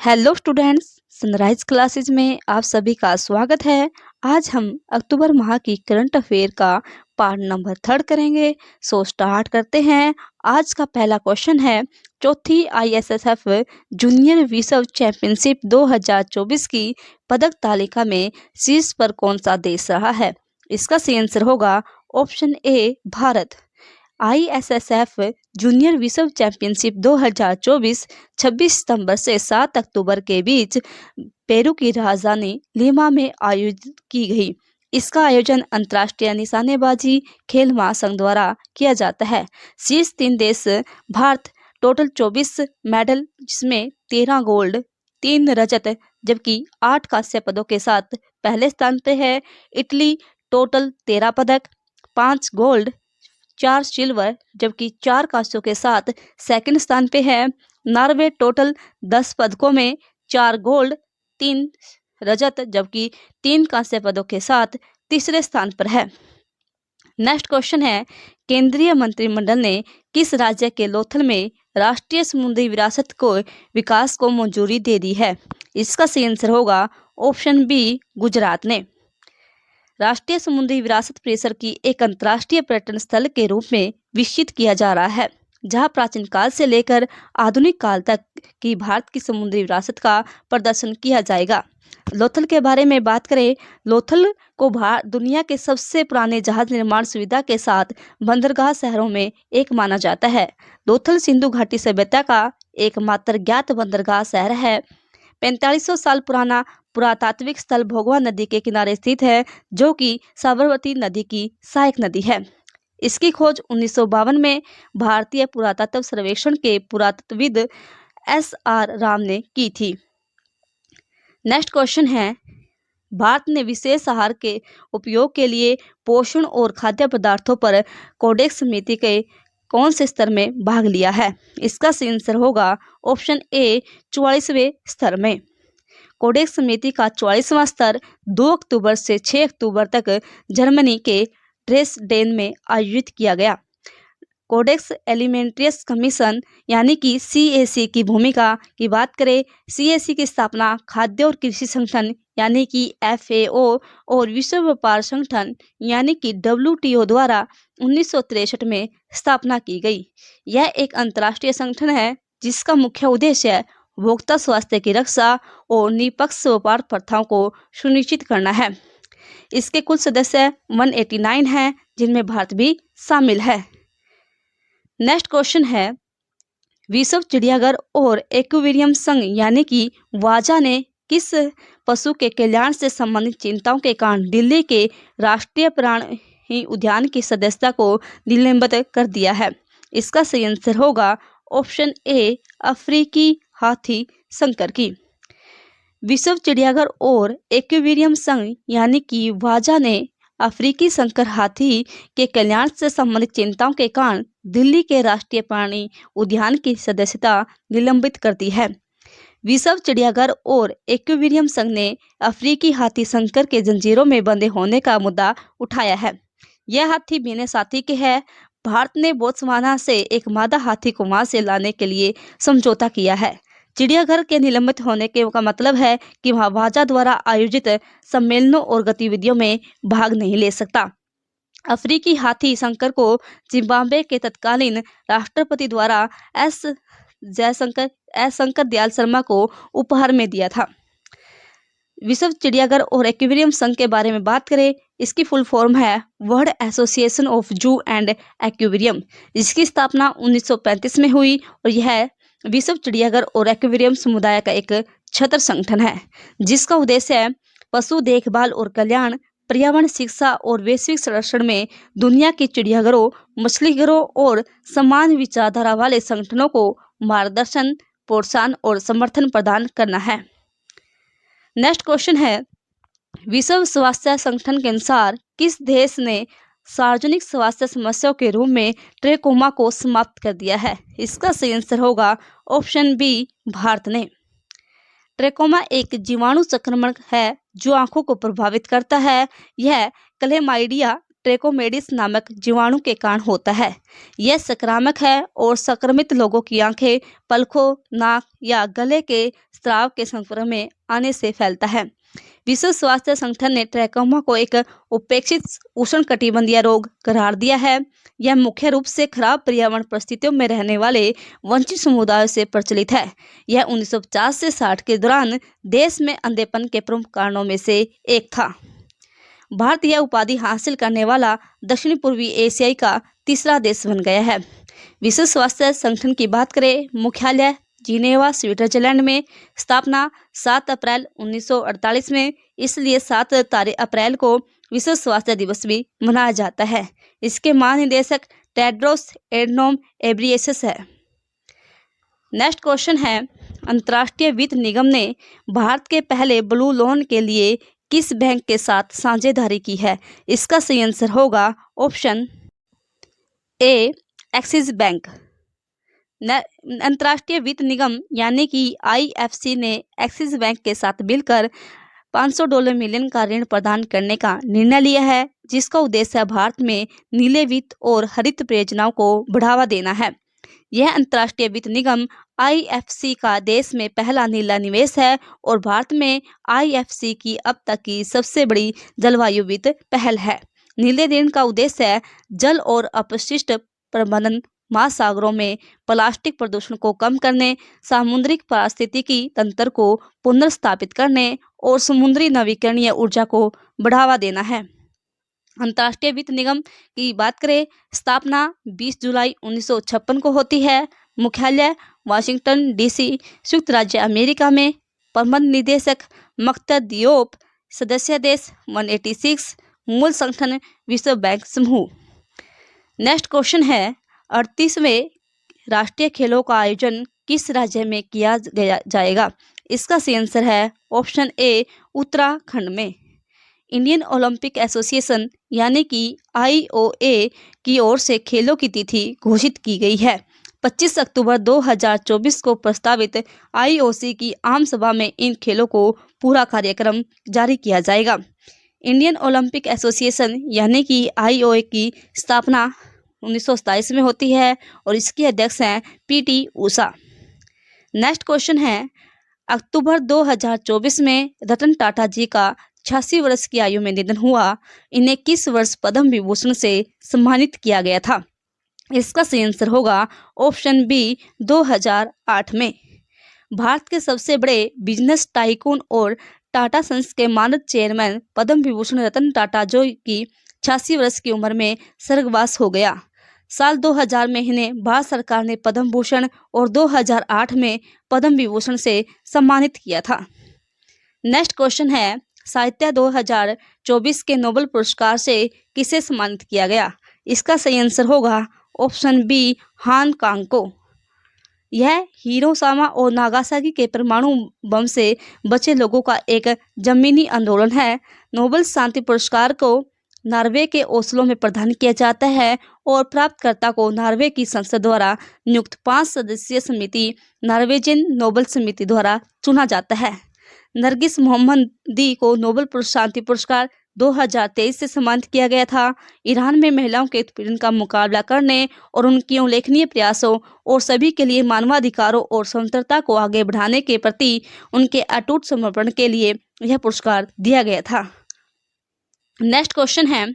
Hello students, sunrise classes में आप सभी का स्वागत है। आज हम अक्टूबर माह की करंट अफेयर का पार्ट नंबर 3 करेंगे। सो स्टार्ट करते हैं। आज का पहला क्वेश्चन है, चौथी आईएसएसएफ जूनियर विश्व चैंपियनशिप 2024 की पदक तालिका में शीर्ष पर कौन सा देश रहा है? इसका सही आंसर होगा ऑप्शन ए, भारत। आईएसएसएफ जूनियर विश्व चैंपियनशिप 2024 26 सितंबर से 7 अक्टूबर के बीच पेरू की राजधानी लीमा में आयोजित की गई। इसका आयोजन अंतर्राष्ट्रीय निशानेबाजी खेल महासंघ द्वारा किया जाता है। शीर्ष 3 देश भारत, टोटल 24 मेडल, जिसमें 13 गोल्ड, 3 रजत जबकि 8 कांस्य पदों के साथ पहले स्थान पे है। इटली टोटल 13 पदक, 5 गोल्ड, 4 सिल्वर जबकि 4 कांस्यों के साथ सेकंड स्थान पे है। नॉर्वे टोटल 10 पदकों में 4 गोल्ड, 3 रजत जबकि 3 कांस्य पदों के साथ तीसरे स्थान पर है। नेक्स्ट क्वेश्चन है, केंद्रीय मंत्रिमंडल ने किस राज्य के लोथल में राष्ट्रीय समुद्री विरासत को विकास को मंजूरी दे दी है? इसका सही आंसर होगा ऑप्शन बी, गुजरात ने। राष्ट्रीय समुद्री विरासत परिसर की एक अंतर्राष्ट्रीय पर्यटन स्थल के रूप में विकसित किया जा रहा है, जहां प्राचीन काल से लेकर आधुनिक काल तक की भारत की समुद्री विरासत का प्रदर्शन किया जाएगा। लोथल के बारे में बात करें, लोथल को दुनिया के सबसे पुराने जहाज निर्माण सुविधा के साथ बंदरगाह शहरों में एक माना जाता है। लोथल सिंधु घाटी सभ्यता का एकमात्र ज्ञात बंदरगाह शहर है। 4500 साल पुराना पुरातात्विक स्थल भोगवा नदी के किनारे स्थित है, जो कि साबरमती नदी की सहायक नदी है। इसकी खोज 1952 में भारतीय पुरातत्व सर्वेक्षण के पुरातत्वविद एस.आर. राम ने की थी। नेक्स्ट क्वेश्चन है, भारत ने विशेष आहार के उपयोग के लिए पोषण और खाद्य पदार्थों पर कोडेक्स समिति के कौन से स्तर में भाग लिया है? इसका सही आंसर होगा ऑप्शन ए, 44वें स्तर में। कोडेक्स समिति का 44वां स्तर 2 अक्टूबर से 6 अक्टूबर तक जर्मनी के ड्रेसडेन में आयोजित किया गया। कोडेक्स एलिमेंट्रियस कमीशन यानी कि सीएसी की भूमिका की बात करें, सीएसी की स्थापना खाद्य और कृषि संगठन यानी कि एफएओ और विश्व व्यापार संगठन यानी कि डब्ल्यूटीओ द्वारा 1963 में स्थापना की गई। यह एक अंतर्राष्ट्रीय संगठन है जिसका मुख्य उद्देश्य उपभोक्ता स्वास्थ्य की रक्षा और निष्पक्ष व्यापार प्रथाओं को सुनिश्चित करना है। इसके कुल सदस्य 189 हैं, जिनमें भारत भी शामिल है। नेक्स्ट क्वेश्चन है, विश्व चिड़ियाघर और एक्वेरियम संघ यानी कि वाजा ने किस पशु के कल्याण से संबंधित चिंताओं के कारण दिल्ली के राष्ट्रीय प्राणी उद्यान की सदस्यता को निलंबित कर दिया है? इसका सही आंसर होगा ऑप्शन ए, अफ्रीकी हाथी संकर की। विश्व चिड़ियाघर और एक्वेरियम संघ यानी कि वाजा ने अफ्रीकी संकर हाथी के कल्याण से संबंधित चिंताओं के कारण दिल्ली के राष्ट्रीय प्राणी उद्यान की सदस्यता निलंबित कर दी है। विश्व चिड़ियाघर और एक्वेरियम संघ ने अफ्रीकी हाथी संकर के जंजीरों में बंधे होने का मुद्दा उठाया है। यह हाथी बिना साथी के है। भारत ने बोत्सवाना से एक मादा हाथी को वहां से लाने के लिए समझौता किया है। चिड़ियाघर के निलंबित होने के का मतलब है कि वह वाजा द्वारा आयोजित सम्मेलनों और गतिविधियों में भाग नहीं ले सकता। अफ्रीकी हाथी संकर को जिम्बाब्वे के तत्कालीन राष्ट्रपति द्वारा एस शंकर दयाल शर्मा को उपहार में दिया था। विश्व चिड़ियाघर और एक्वेरियम संघ के बारे में बात करें, इसकी फुल फॉर्म है वर्ल्ड एसोसिएशन ऑफ जू एंड एक्वेरियम, जिसकी स्थापना 1935 में हुई और यह विश्व चिड़ियाघर और एक्वेरियम समुदाय का एक छत्र संगठन है, जिसका उद्देश्य पशु देखभाल और कल्याण, पर्यावरण शिक्षा और वैश्विक संरक्षण में दुनिया के चिड़ियाघरों, मछलीघरों और समान विचारधारा वाले संगठनों को मार्गदर्शन, प्रोत्साहन और समर्थन प्रदान करना है। नेक्स्ट क्वेश्चन है, विश्व स्वास्थ्य संगठन के अनुसार किस देश ने सार्वजनिक स्वास्थ्य समस्याओं के रूप में ट्रेकोमा को समाप्त कर दिया है? इसका सही आंसर होगा ऑप्शन बी, भारत ने। ट्रेकोमा एक जीवाणु संक्रमण है जो आंखों को प्रभावित करता है। यह क्लेमाइडिया ट्रेकोमेडिस नामक जीवाणु के कारण होता है। यह संक्रामक है और संक्रमित लोगों की आंखें, पलकों, नाक या गले के स्राव के संपर्क में आने से फैलता है। विश्व स्वास्थ्य संगठन ने ट्रैकोमा को एक उपेक्षित उष्णकटिबंधीय रोग करार दिया है। यह मुख्य रूप से खराब पर्यावरण परिस्थितियों में रहने वाले वंचित समुदायों से प्रचलित है। यह 1950 से 60 के दौरान देश में अंधेपन के प्रमुख कारणों में से एक था। भारत यह उपाधि हासिल करने वाला दक्षिण पूर्वी एशियाई का तीसरा देश बन गया है। विश्व स्वास्थ्य संगठन की बात करें, मुख्यालय जिनेवा, स्विट्जरलैंड में, स्थापना 7 अप्रैल 1948 में, इसलिए 7 अप्रैल को विश्व स्वास्थ्य दिवस भी मनाया जाता है। इसके महानिदेशक टेड्रोस एडनोम एब्रियसस है। नेक्स्ट क्वेश्चन है, अंतर्राष्ट्रीय वित्त निगम ने भारत के पहले ब्लू लोन के लिए किस बैंक के साथ साझेदारी की है? इसका सही आंसर होगा ऑप्शन ए, एक्सिस बैंक। अंतर्राष्ट्रीय वित्त निगम यानी कि IFC ने एक्सिस बैंक के साथ मिलकर $500 मिलियन का ऋण प्रदान करने का निर्णय लिया है, जिसका उद्देश्य भारत में नीले वित्त और हरित परियोजनाओं को बढ़ावा देना है। यह अंतर्राष्ट्रीय वित्त निगम IFC का देश में पहला नीला निवेश है और भारत में IFC की अब तक की सबसे बड़ी जलवायु वित्त पहल है। नीले ऋण का उद्देश्य जल और अपशिष्ट प्रबंधन, महासागरों में प्लास्टिक प्रदूषण को कम करने, सामुद्रिक पारिस्थितिकी तंत्र को पुनर्स्थापित करने और समुद्री नवीकरणीय ऊर्जा को बढ़ावा देना है। अंतर्राष्ट्रीय वित्त निगम की बात करें, स्थापना 20 जुलाई 1956 को होती है। मुख्यालय वाशिंगटन DC, संयुक्त राज्य अमेरिका में। प्रबंध निदेशक मकसद दियोप। सदस्य देश 186। मूल संगठन विश्व बैंक समूह। नेक्स्ट क्वेश्चन है, 38वें राष्ट्रीय खेलों का आयोजन किस राज्य में किया जाएगा? इसका सही आंसर है ऑप्शन ए, उत्तराखंड में। इंडियन ओलंपिक एसोसिएशन यानी कि IOA की ओर से खेलों की तिथि घोषित की गई है। 25 अक्टूबर 2024 को प्रस्तावित IOC की आम सभा में इन खेलों को पूरा कार्यक्रम जारी किया जाएगा। इंडियन ओलंपिक एसोसिएशन यानी कि IOA की स्थापना 1927 में होती है और इसके अध्यक्ष हैं PT ऊषा। नेक्स्ट क्वेश्चन है, अक्टूबर 2024 में रतन टाटा जी का 86 वर्ष की आयु में निधन हुआ। इन्हें किस वर्ष पद्म विभूषण से सम्मानित किया गया था? इसका सही आंसर होगा ऑप्शन बी, 2008 में। भारत के सबसे बड़े बिजनेस टाइकून और टाटा सन्स के मानद चेयरमैन पद्म विभूषण रतन टाटा जो की 86 वर्ष की उम्र में स्वर्गवास हो गया। साल 2000 में इन्हें भारत सरकार ने पद्म भूषण और 2008 में पद्म विभूषण से सम्मानित किया था। नेक्स्ट क्वेश्चन है, साहित्य 2024 के नोबेल पुरस्कार से किसे सम्मानित किया गया? इसका सही आंसर होगा ऑप्शन बी, हान कांग को। यह हिरोशिमा और नागासाकी के परमाणु बम से बचे लोगों का एक जमीनी आंदोलन है। नोबेल शांति पुरस्कार को नॉर्वे के ओस्लो में प्रदान किया जाता है और प्राप्तकर्ता को नॉर्वे की संसद द्वारा नियुक्त 5 सदस्यीय समिति नॉर्वेजियन नोबेल समिति द्वारा चुना जाता है। नरगिस मोहम्मदी को नोबेल शांति पुरस्कार 2023 से सम्मानित किया गया था। ईरान में महिलाओं के उत्पीड़न का मुकाबला करने और उनके उल्लेखनीय प्रयासों और सभी के लिए मानवाधिकारों और स्वतंत्रता को आगे बढ़ाने के प्रति उनके अटूट समर्पण के लिए यह पुरस्कार दिया गया था। नेक्स्ट क्वेश्चन है,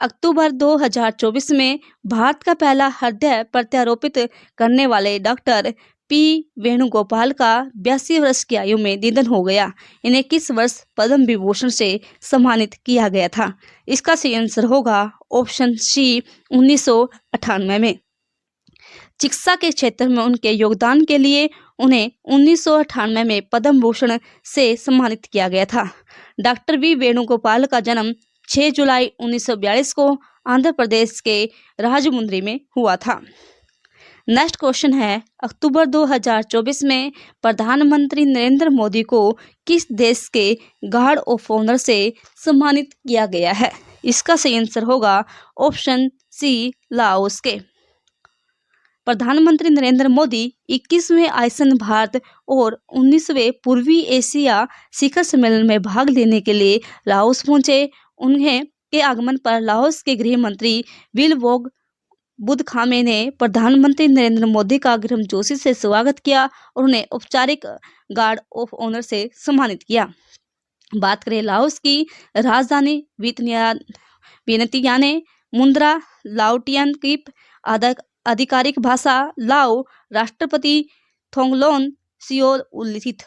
अक्टूबर 2024 में भारत का पहला हृदय प्रत्यारोपित करने वाले डॉक्टर P वेणुगोपाल का 82 वर्ष की आयु में निधन हो गया। इन्हें किस वर्ष पद्म विभूषण से सम्मानित किया गया था? इसका सही आंसर होगा ऑप्शन सी, 1998 में। चिकित्सा के क्षेत्र में उनके योगदान के लिए उन्हें 1998 में पद्म भूषण से सम्मानित किया गया था। डॉक्टर V वेणुगोपाल का जन्म 6 जुलाई 1942 को आंध्र प्रदेश के राजमुंद्री में हुआ था। नेक्स्ट क्वेश्चन है, अक्टूबर 2024 में प्रधानमंत्री नरेंद्र मोदी को किस देश के गार्ड ऑफ ऑनर से सम्मानित किया गया है? इसका सही आंसर होगा ऑप्शन सी, लाओस के। प्रधानमंत्री नरेंद्र मोदी 21वें आसियान भारत और 19वें पूर्वी एशिया शिखर सम्मेलन में भाग लेने के लिए लाओस पहुंचे। उन्हें के आगमन पर लाओस के गृह मंत्री विलवोग बुद्धखामे ने प्रधानमंत्री नरेंद्र मोदी का गर्मजोशी से स्वागत किया और उन्हें औपचारिक गार्ड ऑफ ऑनर से सम्मानित किया। बात करें लाओस की राजधानी वियतियाने मुद्रा लाओटियन की आधिकारिक भाषा लाओ, राष्ट्रपति थोंगलोन सियोलिथित।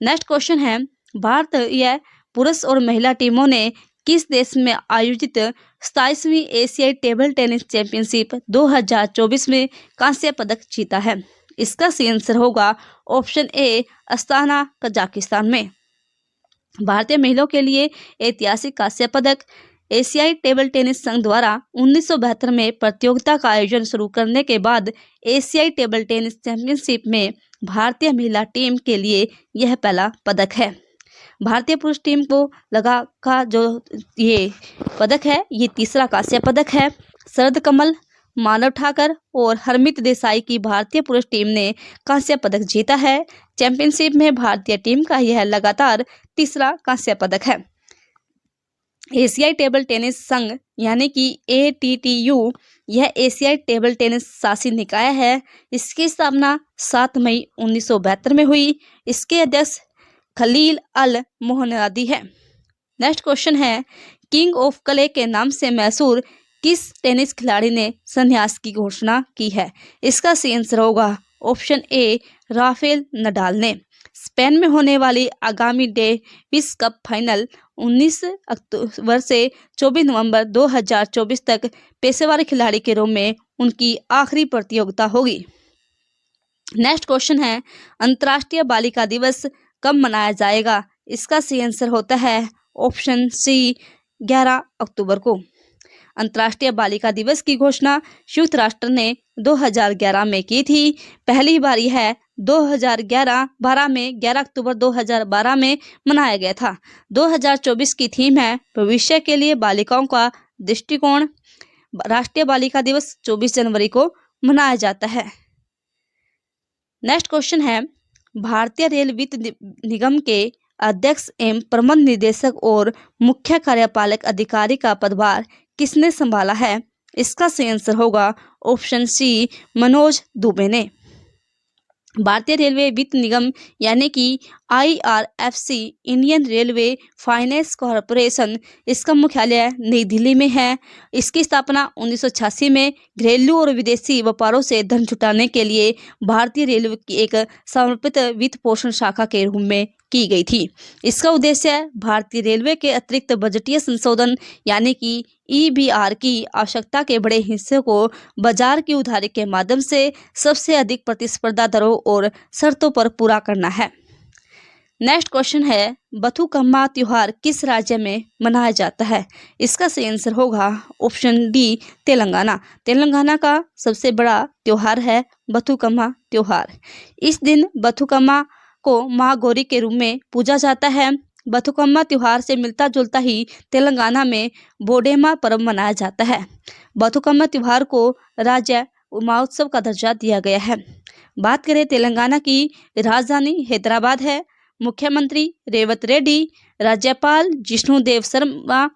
नेक्स्ट क्वेश्चन है, भारतीय पुरुष और महिला टीमों ने किस देश में आयोजित 27वीं एशियाई टेबल टेनिस चैंपियनशिप 2024 में कांस्य पदक जीता है? इसका सही आंसर होगा ऑप्शन ए, अस्ताना, कजाकिस्तान में। भारतीय महिलाओं के लिए ऐतिहासिक कांस्य पदक। एशियाई टेबल टेनिस संघ द्वारा 1972 में प्रतियोगिता का आयोजन शुरू करने के बाद एशियाई टेबल टेनिस चैंपियनशिप में भारतीय महिला टीम के लिए यह पहला पदक है। भारतीय पुरुष टीम को लगा का जो ये पदक है, ये तीसरा कांस्य पदक है। शरद कमल, मानव ठाकर और हरमीत देसाई की भारतीय पुरुष टीम ने कांस्य पदक जीता है। चैंपियनशिप में भारतीय टीम का यह लगातार तीसरा कांस्य पदक है। एशियाई टेबल टेनिस संघ यानी कि ATTU यह एशियाई टेबल टेनिस शासी निकाय है। इसकी स्थापना 7 मई 1972 में हुई। इसके अध्यक्ष खलील अल मोहम्मदी है। नेक्स्ट क्वेश्चन है, किंग ऑफ क्ले के नाम से मशहूर किस टेनिस खिलाड़ी ने संन्यास की घोषणा की है? इसका सही आंसर होगा ऑप्शन ए, राफेल नडाल ने। स्पेन में होने वाली आगामी डेविस कप फाइनल 19 अक्टूबर से 24 नवंबर 2024 तक पेशेवर खिलाड़ी के रूप में उनकी आखिरी प्रतियोगिता होगी। नेक्स्ट क्वेश्चन है, अंतर्राष्ट्रीय बालिका दिवस कब मनाया जाएगा? इसका सही आंसर होता है ऑप्शन सी, 11 अक्टूबर को। अंतर्राष्ट्रीय बालिका दिवस की घोषणा संयुक्त राष्ट्र ने 2011 में की थी। पहली बार यह 2012 में 11 अक्टूबर 2012 में मनाया गया था। 2024 की थीम है भविष्य के लिए बालिकाओं का दृष्टिकोण। राष्ट्रीय बालिका दिवस 24 जनवरी को मनाया जाता है। नेक्स्ट क्वेश्चन है, भारतीय रेल वित्त निगम के अध्यक्ष एवं प्रबंध निदेशक और मुख्य कार्यपालक अधिकारी का पदभार किसने संभाला है? इसका सही आंसर होगा ऑप्शन सी, मनोज दुबे ने। भारतीय रेलवे वित्त निगम यानी कि IRFC Indian railway finance corporation, इसका मुख्यालय नई दिल्ली में है। इसकी स्थापना 1986 में घरेलू और विदेशी व्यापारों से धन जुटाने के लिए भारतीय रेलवे की एक समर्पित वित्त पोषण शाखा के रूप में की गई थी। इसका उद्देश्य भारतीय रेलवे के अतिरिक्त बजटीय संशोधन यानी कि EBR की आवश्यकता के बड़े हिस्से को बाजार की उधारी के माध्यम से सबसे अधिक प्रतिस्पर्धा दरों और शर्तों पर पूरा करना है। नेक्स्ट क्वेश्चन है, बथुकम्मा त्योहार किस राज्य में मनाया जाता है? इसका सही आंसर होगा ऑप्शन डी, तेलंगाना। तेलंगाना का सबसे बड़ा त्योहार है बथुकम्मा त्योहार। इस दिन बथुकम्मा को माँ गौरी के रूप में पूजा जाता है। बथुकम्मा त्योहार से मिलता जुलता ही तेलंगाना में बोडेमा पर्व मनाया जाता है। बथुकम्मा त्योहार को राज्य महोत्सव का दर्जा दिया गया है। बात करें तेलंगाना की राजधानी हैदराबाद है। मुख्यमंत्री रेवंत रेड्डी, राज्यपाल जिष्णुदेव शर्मा।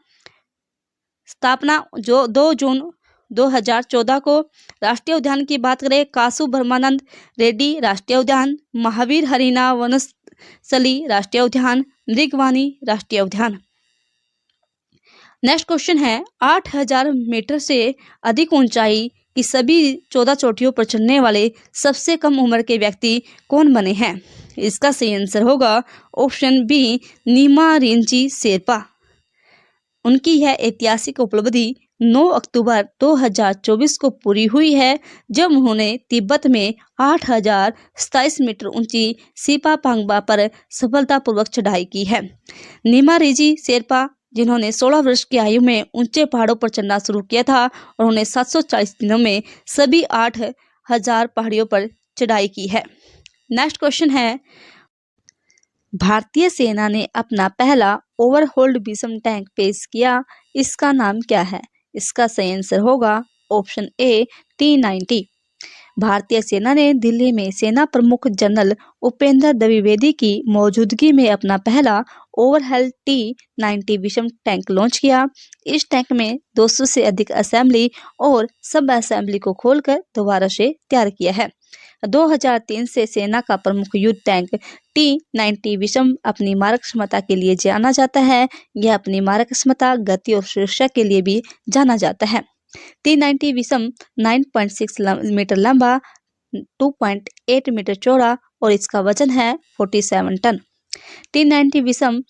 स्थापना जो 2 जून 2014 को। राष्ट्रीय उद्यान की बात करें, कासु ब्रह्मानंद रेड्डी राष्ट्रीय उद्यान, महावीर हरिना वनस्थली राष्ट्रीय उद्यान, मृगवानी राष्ट्रीय उद्यान। नेक्स्ट क्वेश्चन है, 8000 मीटर से अधिक ऊंचाई की सभी 14 चोटियों पर चढ़ने वाले सबसे कम उम्र के व्यक्ति कौन बने हैं? इसका सही आंसर होगा ऑप्शन बी, नीमा रिंची शेरपा। उनकी यह ऐतिहासिक उपलब्धि 9 अक्टूबर 2024 को पूरी हुई है, जब उन्होंने तिब्बत में 8027 मीटर ऊंची सिपा पांगबा पर सफलतापूर्वक चढ़ाई की है। नीमा रिंची शेरपा, जिन्होंने 16 वर्ष की आयु में ऊंचे पहाड़ों पर चढ़ना शुरू किया था, और उन्होंने 740 दिनों में सभी 8000 पहाड़ियों पर चढ़ाई की है। नेक्स्ट क्वेश्चन है, भारतीय सेना ने अपना पहला ओवरहोल्ड विषम टैंक पेश किया, इसका नाम क्या है? इसका सही आंसर होगा ऑप्शन ए, T-90। भारतीय सेना ने दिल्ली में सेना प्रमुख जनरल उपेंद्र द्विवेदी की मौजूदगी में अपना पहला ओवरहेड T-90 विषम टैंक लॉन्च किया। इस टैंक में 200 से अधिक असेंबली और सब असेंबली को खोलकर दोबारा से तैयार किया है। 2003 से सेना का प्रमुख युद्ध टैंक T-90 विषम अपनी मारक क्षमता के लिए जाना जाता है। यह अपनी मारक क्षमता, गति और सुरक्षा के लिए भी जाना जाता है। T-90 विषम 9.6 मीटर लंबा, 2.8 मीटर चौड़ा और इसका वजन है 47 टन। T-90 विषम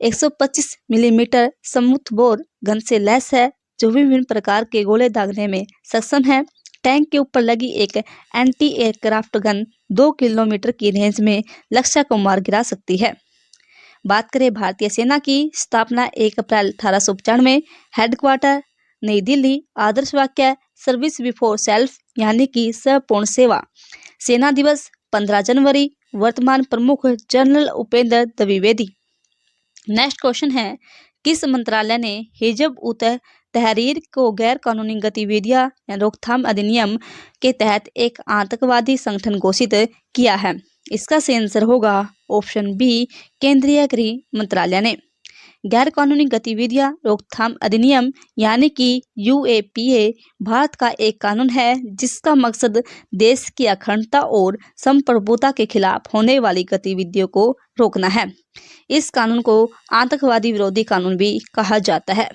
125 मिलीमीटर समूथबोर गन से लैस है, जो विभिन्न प्रकार के गोले दागने में सक्षम है। टैंक के ऊपर लगी एक एंटी एयरक्राफ्ट गन 2 किलोमीटर की रेंज में लक्ष्य को मार गिरा सकती है। बात करें भारतीय सेना की, स्थापना 1 अप्रैल 1895, हेडक्वार्टर नई दिल्ली, आदर्श वाक्य सर्विस बिफोर सेल्फ यानी कि सपूर्ण सेवा। सेना दिवस 15 जनवरी, वर्तमान प्रमुख general Upendra Dwivedi. Next question है, किस मंत्रालय ने हिजब उत तहरीर को गैर कानूनी गतिविधियां या रोकथाम अधिनियम के तहत एक आतंकवादी संगठन घोषित किया है? इसका सही आंसर होगा ऑप्शन बी, केंद्रीय गृह मंत्रालय ने। गैर कानूनी गतिविधियां रोकथाम अधिनियम यानी कि UAPA भारत का एक कानून है जिसका मकसद देश की अखंडता और संप्रभुता के खिलाफ होने वाली गतिविधियों को रोकना है। इस कानून को आतंकवादी विरोधी कानून भी कहा जाता है।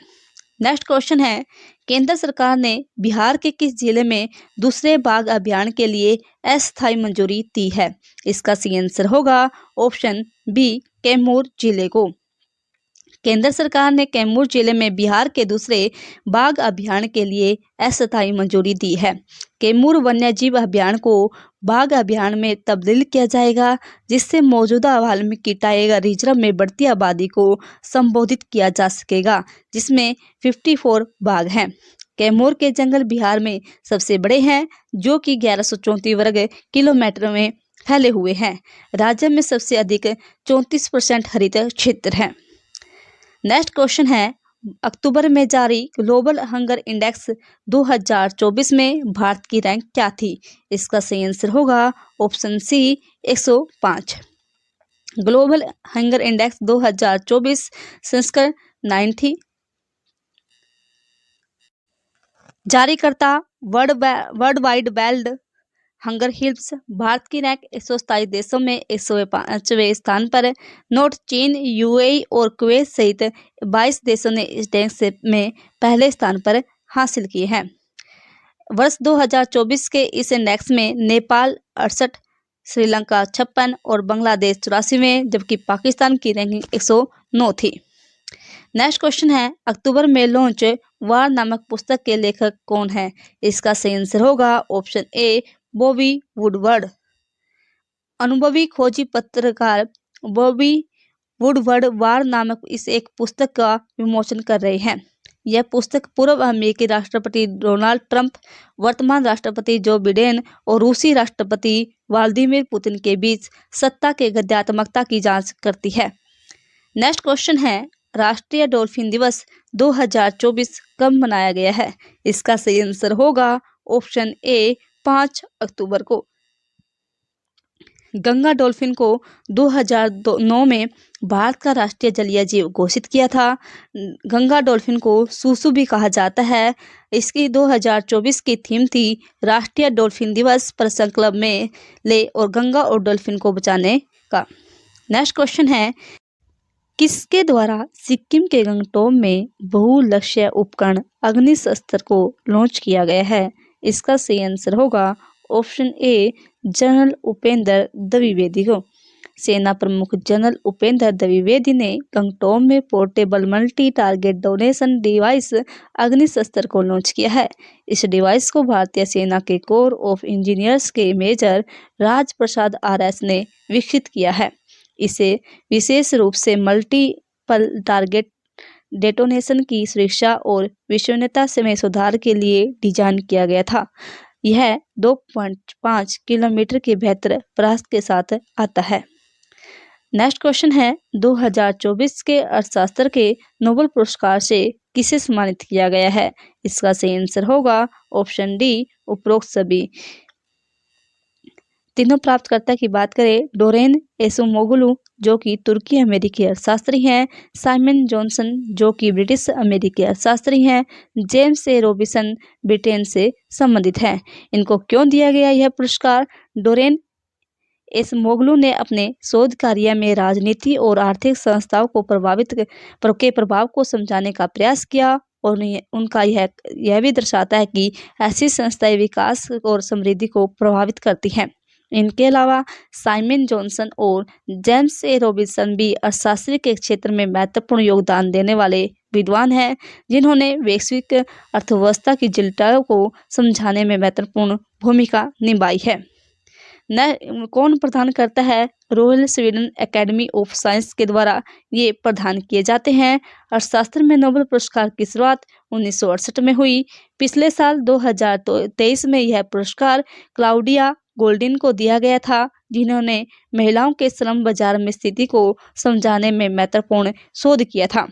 नेक्स्ट क्वेश्चन है, केंद्र सरकार ने बिहार के किस जिले में दूसरे बाघ अभियान के लिए अस्थायी मंजूरी दी है? इसका सही आंसर होगा ऑप्शन बी, कैमूर जिले को। केंद्र सरकार ने कैमूर जिले में बिहार के दूसरे बाघ अभियान के लिए अस्थायी मंजूरी दी है। कैमूर वन्यजीव अभियान को बाघ अभियान में तब्दील किया जाएगा, जिससे मौजूदा वाल्मीकि टाइगर रिजर्व में बढ़ती आबादी को संबोधित किया जा सकेगा, जिसमें 54 बाघ हैं। कैमूर के जंगल बिहार में सबसे बड़े हैं, जो कि 1134 वर्ग किलोमीटर में फैले हुए हैं। राज्य में सबसे अधिक 34% हरित क्षेत्र है। नेक्स्ट क्वेश्चन है, अक्टूबर में जारी ग्लोबल हंगर इंडेक्स 2024 में भारत की रैंक क्या थी? इसका सही आंसर होगा option C, 105। Global hunger index 2024 संस्करण 9 थी। जारीकर्ता world wide weld hunger hills Bharat की रैंक 127 देशों में 105वें स्थान पर है। नोट चीन, UAE और कुवैत सहित 22 देशों ने इस रैंक में पहले स्थान पर हासिल किए हैं। वर्ष 2024 के इस इंडेक्स में नेपाल 68, श्रीलंका 56 और बांग्लादेश 84वें, जबकि पाकिस्तान की रैंकिंग 109 थी। नेक्स्ट क्वेश्चन है, अक्टूबर में लॉन्च वार नामक पुस्तक के लेखक कौन है? इसका सही आंसर होगा ऑप्शन ए, बॉबी वुडवर्ड। अनुभवी खोजी पत्रकार बॉबी वुडवर्ड वार नामक इस एक पुस्तक का विमोचन कर रहे हैं। यह पुस्तक पूर्व अमेरिकी राष्ट्रपति डोनाल्ड ट्रंप, वर्तमान राष्ट्रपति जो बिडेन और रूसी राष्ट्रपति व्लादिमीर पुतिन के बीच सत्ता के गद्यात्मकता की जांच करती है। नेक्स्ट क्वेश्चन है, राष्ट्रीय डॉल्फिन दिवस 2024 कब मनाया गया है? इसका सही आंसर होगा ऑप्शन ए, 5 अक्टूबर को। गंगा डॉल्फिन को 2009 में भारत का राष्ट्रीय जलीय जीव घोषित किया था। गंगा डॉल्फिन को सूसू भी कहा जाता है। इसकी 2024 की थीम थी राष्ट्रीय डॉल्फिन दिवस पर संकल्प में ले और गंगा और डॉल्फिन को बचाने का। नेक्स्ट क्वेश्चन है, किसके द्वारा सिक्किम के गंगटोक में बहुलक्ष्य उपकरण अग्निशस्त्र को लॉन्च किया गया है? इसका सही आंसर होगा option A, general Upendra Dwivedi को। सेना प्रमुख जनरल उपेंद्र द्विवेदी ने गंगटोक में portable multi target donation device Agnishastra को लॉन्च किया है। इस डिवाइस को भारतीय सेना के कोर ऑफ इंजीनियर्स के मेजर राज प्रसाद RS ने विकसित किया है। इसे विशेष रूप से मल्टीपल टारगेट डेटोनेशन की सुरक्षा और विश्वसनीयता में सुधार के लिए डिजाइन किया गया था। यह 2.5 किलोमीटर की बेहतर परास्त के साथ आता है। नेक्स्ट क्वेश्चन है, 2024 के अर्थशास्त्र के नोबेल पुरस्कार से किसे सम्मानित किया गया है? इसका सही आंसर होगा ऑप्शन डी, उपरोक्त सभी। तीनों प्राप्तकर्ता की बात करें, डोरेन एसोमोगलू जो कि तुर्की अमेरिकी अर्थशास्त्री हैं, साइमन जॉनसन जो कि ब्रिटिश अमेरिकी अर्थशास्त्री हैं, जेम्स ए रॉबिन्सन ब्रिटेन से संबंधित हैं। इनको क्यों दिया गया यह पुरस्कार? डोरेन एसोमोगलू ने अपने शोध कार्य में राजनीति और आर्थिक संस्थाओं को प्रभाव को समझाने का प्रयास किया और उनका यह भी दर्शाता है कि ऐसी संस्थाएं विकास और समृद्धि को प्रभावित करती हैं। इनके अलावा साइमन जॉनसन और जेम्स ए रॉबिन्सन भी अर्थशास्त्र के क्षेत्र में महत्वपूर्ण योगदान देने वाले विद्वान हैं, जिन्होंने वैश्विक अर्थव्यवस्था की जटिलताओं को समझाने में महत्वपूर्ण भूमिका निभाई है। कौन प्रदान करता है? Royal Sweden academy of science के द्वारा ये प्रदान किए जाते हैं। अर्थशास्त्र में नोबेल पुरस्कार की शुरुआत 1968 में हुई। पिछले साल 2023 में यह पुरस्कार क्लाउडिया गोल्डिन को दिया गया था, जिन्होंने महिलाओं के श्रम बाजार में स्थिति को समझाने में महत्वपूर्ण शोध किया था।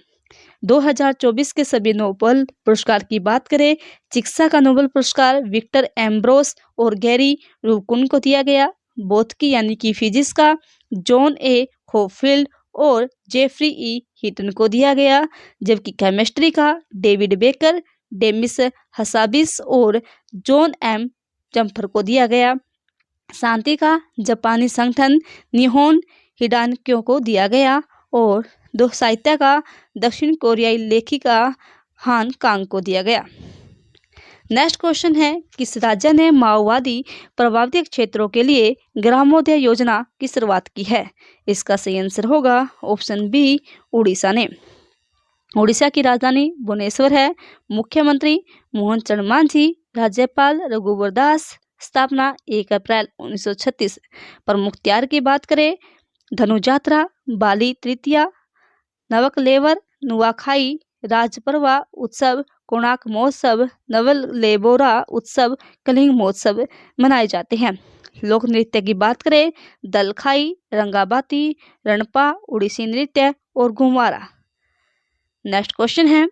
2024 के सभी नोबेल पुरस्कार की बात करें, चिकित्सा का नोबेल पुरस्कार विक्टर एम्ब्रोस और गैरी रूकुन को दिया गया। भौतिकी यानी कि फिजिक्स का जॉन ए होपफील्ड और जेफरी ई हीटन को दिया गया, जबकि केमिस्ट्री का डेविड बेकर, डेमिस हसाबिस और जॉन एम जम्फर को दिया गया। शांति का जापानी संगठन निहोन हिडानक्यो को दिया गया और साहित्य का दक्षिण कोरियाई लेखिका हान कांग को दिया गया। नेक्स्ट क्वेश्चन है, किस राज्य ने माओवादी प्रभावित क्षेत्रों के लिए ग्रामोदय योजना की शुरुआत की है? इसका सही आंसर होगा ऑप्शन बी, उड़ीसा ने। उड़ीसा की राजधानी भुवनेश्वर है। मुख्यमंत्री मोहन चरण मांझी, राज्यपाल रघुवर दास, स्थापना 1 अप्रैल 1936। प्रमुख त्योहार की बात करें, धनुजात्रा, बाली तृतीया, नवकलेवर, नुआखाई, राजपरवा उत्सव, कोणार्क महोत्सव, नवलेबोरा उत्सव, कलिंग महोत्सव मनाए जाते हैं। लोक नृत्य की बात करें, दलखाई, रंगाबाती, रणपा, उड़ीसी नृत्य और घुमारा। नेक्स्ट क्वेश्चन है,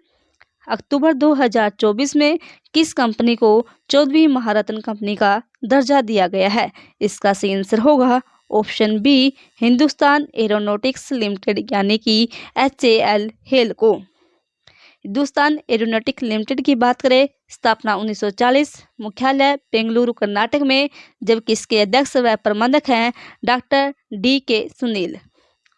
अक्टूबर 2024 में किस कंपनी को 14वीं महारत्न कंपनी का दर्जा दिया गया है? इसका सही आंसर होगा option B, Hindustan Aeronautics Limited यानी कि HAL हेल को। हिंदुस्तान एरोनॉटिक्स लिमिटेड की बात करें, स्थापना 1940, मुख्यालय बेंगलुरु कर्नाटक में, जबकि इसके अध्यक्ष व प्रबंधक हैं doctor DK Sunil.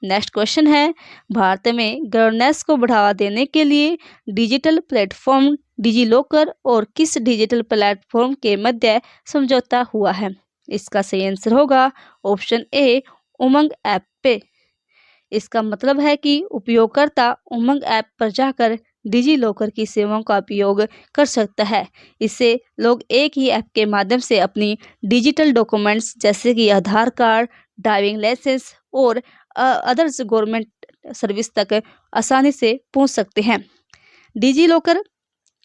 Next question है, भारत में गवर्नेंस को बढ़ावा देने के लिए डिजिटल प्लेटफॉर्म डिजिलॉकर और किस डिजिटल प्लेटफॉर्म के मध्य समझौता हुआ है? इसका सही आंसर होगा ऑप्शन ए, उमंग ऐप पे। इसका मतलब है कि उपयोगकर्ता उमंग ऐप पर जाकर डिजिलॉकर की सेवाओं का उपयोग कर सकता है। इससे लोग एक ही ऐप के माध्यम से अपनी डिजिटल डॉक्यूमेंट्स जैसे कि आधार कार्ड, ड्राइविंग लाइसेंस और अदर्स गवर्नमेंट सर्विस तक आसानी से पहुंच सकते हैं। डिजिलॉकर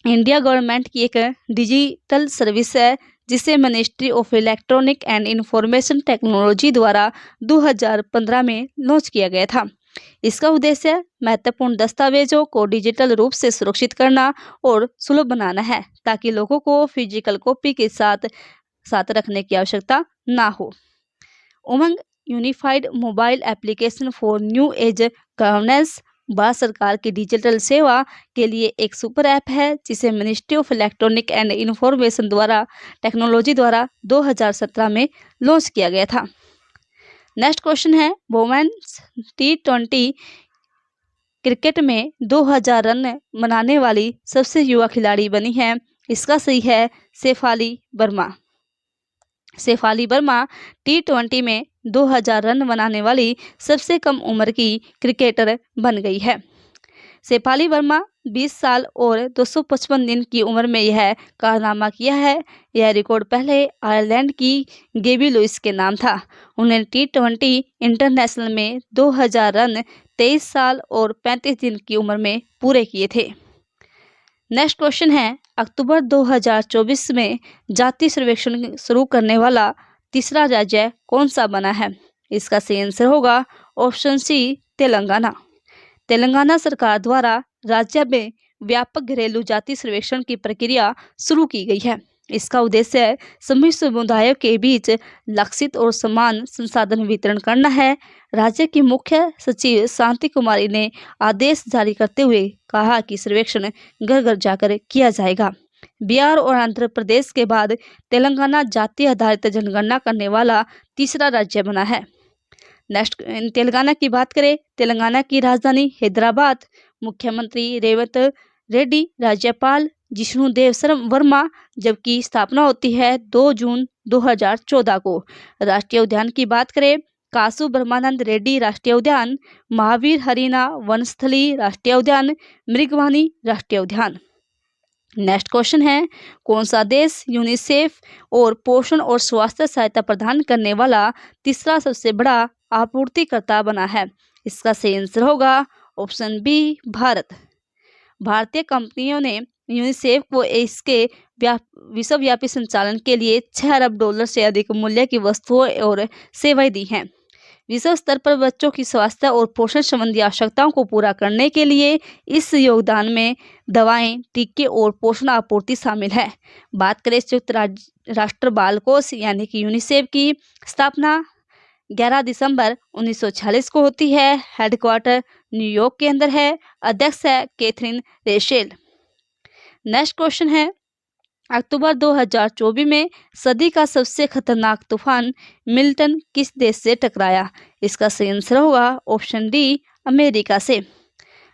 इंडिया गवर्नमेंट की एक डिजिटल सर्विस है, जिसे ministry of electronic and information technology द्वारा 2015 में लॉन्च किया गया था। इसका उद्देश्य महत्वपूर्ण दस्तावेजों को डिजिटल रूप से सुरक्षित करना और सुलभ बनाना है, ताकि लोगों को फिजिकल कॉपी के साथ रखने की आवश्यकता ना हो। Umang unified mobile application for new age governance Bharat सरकार की डिजिटल सेवा के लिए एक सुपर ऐप है, जिसे ministry of electronic and information technology द्वारा 2017 में लॉन्च किया गया था। नेक्स्ट क्वेश्चन है, वुमेन्स T20 क्रिकेट में 2000 रन बनाने वाली सबसे युवा खिलाड़ी बनी है। इसका सही है शेफाली वर्मा। शेफाली वर्मा T20 में 2000 रन बनाने वाली सबसे कम उम्र की क्रिकेटर बन गई है। शेफाली वर्मा 20 साल और 255 दिन की उम्र में यह कारनामा किया है। यह रिकॉर्ड पहले आयरलैंड की गेबी लुइस के नाम था। उन्होंने T20 इंटरनेशनल में 2000 रन 23 साल और 35 दिन की उम्र में पूरे किए थे। नेक्स्ट क्वेश्चन है, अक्टूबर 2024 में जाति सर्वेक्षण शुरू करने वाला तीसरा राज्य कौन सा बना है? इसका सही आंसर होगा ऑप्शन सी, तेलंगाना। तेलंगाना सरकार द्वारा राज्य में व्यापक घरेलू जाति सर्वेक्षण की प्रक्रिया शुरू की गई है। इसका उद्देश्य सभी समुदायों के बीच लक्षित और समान संसाधन वितरण करना है। राज्य की मुख्य सचिव शांति कुमारी ने आदेश जारी करते हुए कहा कि सर्वेक्षण घर घर जाकर किया जाएगा। बिहार और आंध्र प्रदेश के बाद तेलंगाना जाति आधारित जनगणना करने वाला तीसरा राज्य बना है। नेक्स्ट तेलंगाना की बात करें, तेलंगाना की राजधानी हैदराबाद, मुख्यमंत्री रेवंत रेड्डी, राज्यपाल जिष्णुदेव वर्मा, जबकि स्थापना होती है 2 जून 2014 को। राष्ट्रीय उद्यान की बात करें, कासु ब्रह्मानंद रेड्डी राष्ट्रीय उद्यान, महावीर हरीना वनस्थली राष्ट्रीय उद्यान, मृगवानी राष्ट्रीय उद्यान। नेक्स्ट क्वेश्चन है, कौन सा देश यूनिसेफ और पोषण और स्वास्थ्य सहायता प्रदान करने वाला तीसरा सबसे बड़ा आपूर्तिकर्ता बना है? इसका सही आंसर होगा ऑप्शन बी, भारत। भारतीय कंपनियों ने यूनिसेफ को इसके विश्वव्यापी संचालन के लिए 6 अरब डॉलर से अधिक मूल्य की वस्तुओं और सेवाएं दी हैं। विश्व स्तर पर बच्चों की स्वास्थ्य और पोषण संबंधी आवश्यकताओं को पूरा करने के लिए इस योगदान में दवाएं, टीके और पोषण आपूर्ति शामिल है। बात करें संयुक्त राष्ट्र बाल कोष यानी कि यूनिसेफ की स्थापना 11 दिसंबर 1946 को होती है। हेडक्वार्टर न्यूयॉर्क के अंदर है। अध्यक्ष है कैथरीन रेशेल। नेक्स्ट क्वेश्चन है, अक्टूबर 2024 में सदी का सबसे खतरनाक तूफान मिल्टन किस देश से टकराया? इसका सही आंसर होगा ऑप्शन डी, अमेरिका से।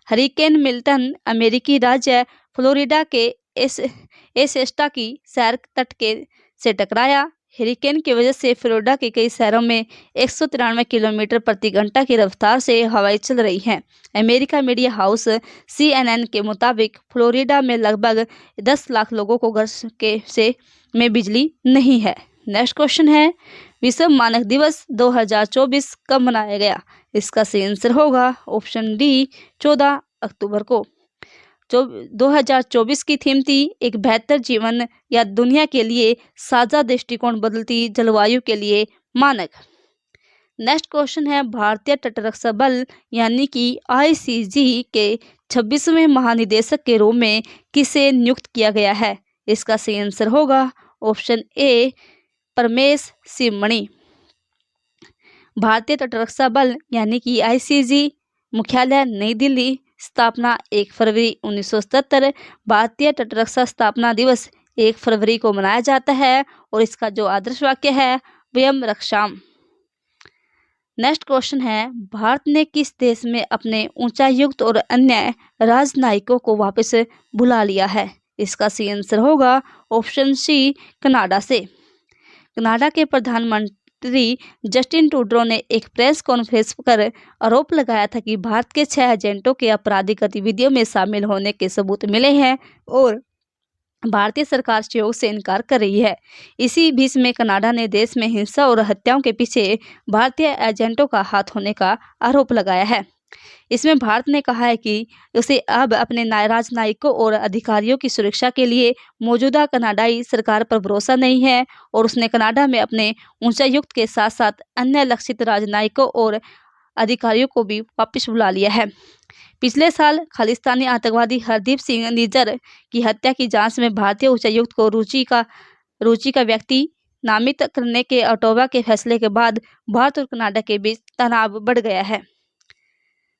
हरिकेन मिल्टन अमेरिकी राज्य फ्लोरिडा के एसेस्टा की सैर तट के से टकराया। हरिकेन की वजह से फ्लोरिडा के कई शहरों में 193 किलोमीटर प्रति घंटा की रफ्तार से हवाएं चल रही हैं। अमेरिका मीडिया हाउस CNN के मुताबिक फ्लोरिडा में लगभग 10 लाख लोगों को घर में बिजली नहीं है। नेक्स्ट क्वेश्चन है, विश्व मानक दिवस 2024 कब मनाया गया? इसका सही आंसर होगा ऑप्शन डी, 14 अक्टूबर को। 2024 की थीम थी एक बेहतर जीवन या दुनिया के लिए साझा दृष्टिकोण, बदलती जलवायु के लिए मानक। नेक्स्ट क्वेश्चन है, भारतीय तटरक्षक बल यानी कि ICG के 26वें महानिदेशक के रूप में किसे नियुक्त किया गया है? इसका सही आंसर होगा ऑप्शन ए, परमेश शिवमणि। भारतीय तटरक्षक बल यानी कि ICG मुख्यालय नई दिल्ली, स्थापना 1 फरवरी 1977। भारतीय तटरक्षक स्थापना दिवस 1 फरवरी को मनाया जाता है और इसका जो आदर्श वाक्य है वयम रक्षाम। नेक्स्ट क्वेश्चन है, भारत ने किस देश में अपने उच्चायुक्त और अन्य राजनयिकों को वापस बुला लिया है? इसका सही आंसर होगा ऑप्शन सी, कनाडा से। कनाडा के प्रधानमंत्री जस्टिन ट्रूडो ने एक प्रेस कॉन्फ्रेंस कर आरोप लगाया था कि भारत के 6 एजेंटों के आपराधिक गतिविधियों में शामिल होने के सबूत मिले हैं और भारतीय सरकार सहयोग से इनकार कर रही है। इसी बीच में कनाडा ने देश में हिंसा और हत्याओं के पीछे भारतीय एजेंटों का हाथ होने का आरोप लगाया है। इसमें भारत ने कहा है कि उसे अब अपने राजनयिकों और अधिकारियों की सुरक्षा के लिए मौजूदा कनाडाई सरकार पर भरोसा नहीं है और उसने कनाडा में अपने उच्चायुक्त के साथ साथ अन्य लक्षित राजनयिकों और अधिकारियों को भी वापस बुला लिया है। पिछले साल खालिस्तानी आतंकवादी हरदीप सिंह निज्जर की हत्या की जांच में भारतीय उच्चायुक्त को रुचि का व्यक्ति नामित करने के ओटावा के फैसले के बाद भारत और कनाडा के बीच तनाव बढ़ गया है।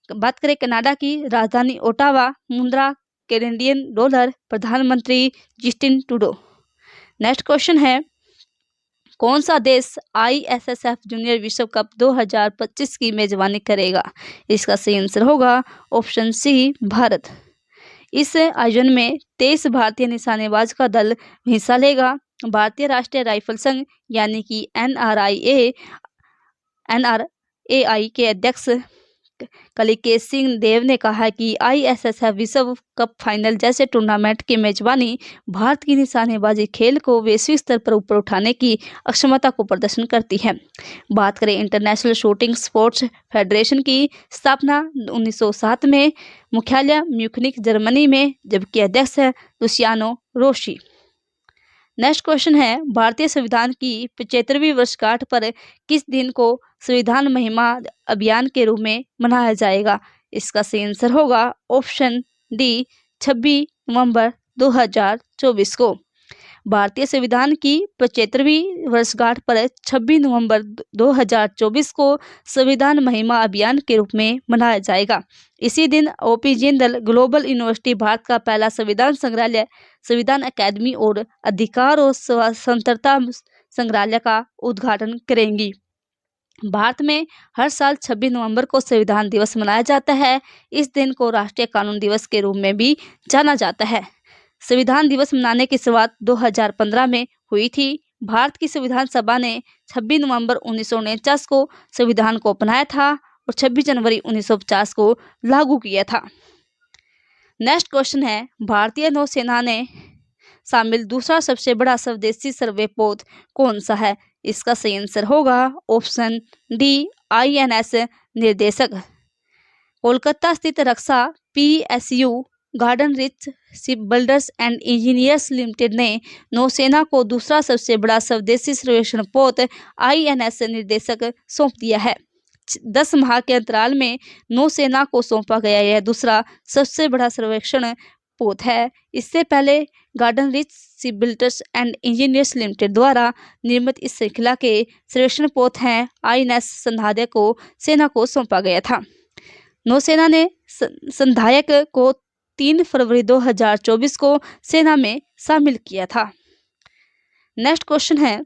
बात करें कनाडा की राजधानी ओटावा, मुद्रा कैनेडियन डॉलर, प्रधानमंत्री जस्टिन ट्रूडो। नेक्स्ट क्वेश्चन है, कौन सा देश ISSF जूनियर विश्व कप 2025 की मेजबानी करेगा? इसका सही आंसर होगा ऑप्शन सी, भारत। इस आयोजन में 23 भारतीय निशानेबाज का दल हिस्सा लेगा। भारतीय राष्ट्रीय राइफल संघ यानी कि NRAI के अध्यक्ष कलिकेश सिंह देव ने कहा कि ISSF विश्व कप फाइनल जैसे टूर्नामेंट की मेजबानी भारत की निशानेबाजी खेल को वैश्विक स्तर पर ऊपर उठाने की अक्षमता को प्रदर्शन करती है। बात करें इंटरनेशनल शूटिंग स्पोर्ट्स फेडरेशन की स्थापना 1907 में, मुख्यालय म्यूनिख जर्मनी में, जबकि अध्यक्ष है लुसियानो रोशी। नेक्स्ट क्वेश्चन है, भारतीय संविधान की 75वीं वर्षगांठ पर किस दिन को संविधान महिमा अभियान के रूप में मनाया जाएगा? इसका सही आंसर होगा ऑप्शन डी, 26 नवंबर 2024 को। भारतीय संविधान की 75वीं वर्षगांठ पर 26 नवंबर 2024 को संविधान महिमा अभियान के रूप में मनाया जाएगा। इसी दिन OP Jindal global university Bharat का पहला संविधान संग्रहालय, संविधान अकादमी और अधिकार और स्वतंत्रता संग्रहालय का उद्घाटन करेंगी। भारत में हर साल 26 नवंबर को संविधान दिवस मनाया जाता है। इस दिन को राष्ट्रीय कानून दिवस के रूप में भी जाना जाता है। संविधान दिवस मनाने की शुरुआत 2015 में हुई थी। भारत की संविधान सभा ने 26 नवंबर 1949 को संविधान को अपनाया था और 26 जनवरी 1950 को लागू किया था। नेक्स्ट क्वेश्चन है, भारतीय नौसेना ने शामिल दूसरा सबसे बड़ा स्वदेशी सर्वेपोत कौन सा है? इसका सही आंसर होगा ऑप्शन डी, INS निर्देशक। कोलकाता स्थित रक्षा PSU garden rich shipbuilders and engineers limited ने नौसेना को दूसरा सबसे बड़ा स्वदेशी सर्वेक्षण पोत INS निर्देशक सौंप दिया है। 10 माह के अंतराल में नौसेना को सौंपा गया यह दूसरा सबसे बड़ा सर्वेक्षण पोत है। इससे पहले garden rich shipbuilders and engineers limited द्वारा निर्मित इस श्रृंखला के सर्वेक्षण पोत हैं INS संधायक को सेना को सौंपा गया था। नौसेना ने संधायक को 3 फरवरी 2024 को सेना में शामिल किया था। नेक्स्ट क्वेश्चन है,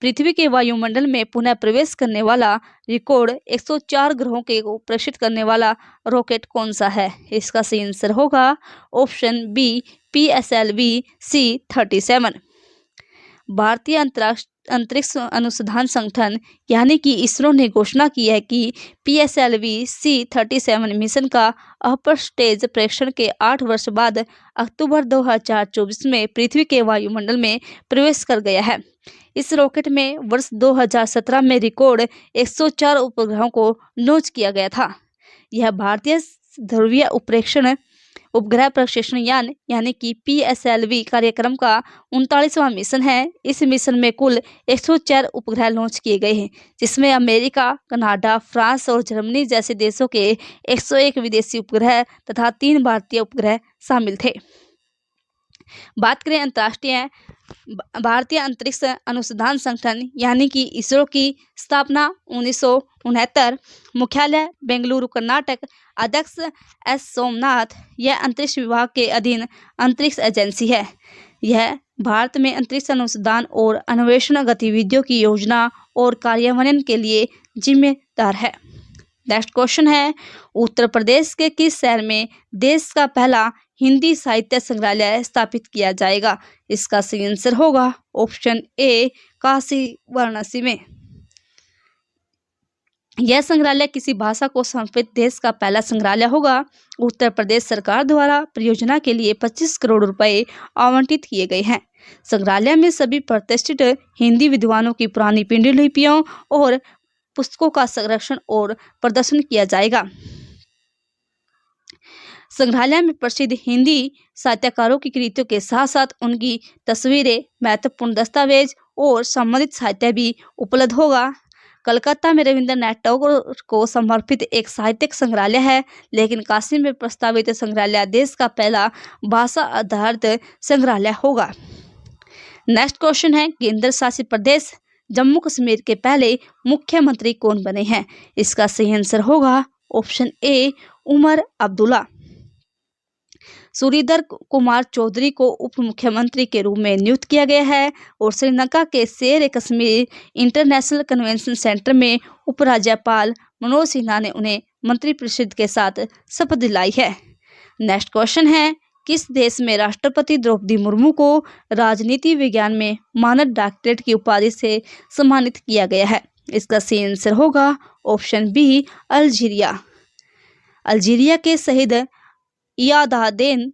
पृथ्वी के वायुमंडल में पुनः प्रवेश करने वाला रिकॉर्ड 104 ग्रहों को प्रेषित करने वाला रॉकेट कौन सा है? इसका सही आंसर होगा ऑप्शन बी, PSLV C-37। भारतीय अंतरिक्ष अनुसंधान संगठन यानी कि इसरो ने घोषणा की है कि PSLV C-37 मिशन का अपर स्टेज परीक्षण के 8 वर्ष बाद अक्टूबर 2024 में पृथ्वी के वायुमंडल में प्रवेश कर गया है। इस रॉकेट में वर्ष 2017 में रिकॉर्ड 104 उपग्रहों को लॉन्च किया गया था। यह भारतीय ध्रुवीय उपग्रह प्रक्षेपण यान यानी कि PSLV कार्यक्रम का 39वां मिशन है। इस मिशन में कुल 104 उपग्रह लॉन्च किए गए हैं, जिसमें अमेरिका, कनाडा, फ्रांस और जर्मनी जैसे देशों के 101 विदेशी उपग्रह तथा 3 भारतीय उपग्रह शामिल थे। बात करें अंतर्राष्ट्रीय भारतीय अंतरिक्ष अनुसंधान संगठन यानी कि इसरो की स्थापना 1969, मुख्यालय बेंगलुरु कर्नाटक, अध्यक्ष S सोमनाथ। यह अंतरिक्ष विभाग के अधीन अंतरिक्ष एजेंसी है। यह भारत में अंतरिक्ष अनुसंधान और अन्वेषण गतिविधियों की योजना और कार्यान्वयन के लिए जिम्मेदार है। नेक्स्ट क्वेश्चन है, उत्तर प्रदेश के किस शहर में देश का पहला हिंदी साहित्य संग्रहालय स्थापित किया जाएगा? इसका सही आंसर होगा ऑप्शन ए, काशी वाराणसी में। यह संग्रहालय किसी भाषा को समर्पित देश का पहला संग्रहालय होगा। उत्तर प्रदेश सरकार द्वारा परियोजना के लिए 25 करोड़ रुपए आवंटित किए गए हैं। संग्रहालय में सभी प्रतिष्ठित हिंदी विद्वानों की पुरानी पांडुलिपियों और पुस्तकों का संरक्षण और प्रदर्शन किया जाएगा। संग्रहालय में प्रसिद्ध हिंदी साहित्यकारों की कृतियों के साथ साथ उनकी तस्वीरें, महत्वपूर्ण दस्तावेज और संबंधित साहित्य भी उपलब्ध होगा। कलकत्ता में रविंद्रनाथ टैगोर को समर्पित एक साहित्यिक संग्रहालय है, लेकिन काशी में प्रस्तावित संग्रहालय देश का पहला भाषा आधारित संग्रहालय होगा। नेक्स्ट क्वेश्चन है, केंद्र शासित प्रदेश जम्मू कश्मीर के पहले मुख्यमंत्री कौन बने हैं? इसका सही आंसर होगा ऑप्शन ए, उमर अब्दुल्ला। सुरीधर कुमार चौधरी को उप मुख्यमंत्री के रूप में नियुक्त किया गया है और श्रीलंका के शेर कश्मीर इंटरनेशनल कन्वेंशन सेंटर में उपराज्यपाल मनोज सिन्हा ने उन्हें मंत्रिपरिषद के साथ शपथ दिलाई है। नेक्स्ट क्वेश्चन है, किस देश में राष्ट्रपति द्रौपदी मुर्मू को राजनीति विज्ञान में मानद डॉक्टरेट की उपाधि से सम्मानित किया गया है? इसका सही आंसर होगा ऑप्शन बी, अल्जीरिया। अल्जीरिया के शहीद इयादाद्दीन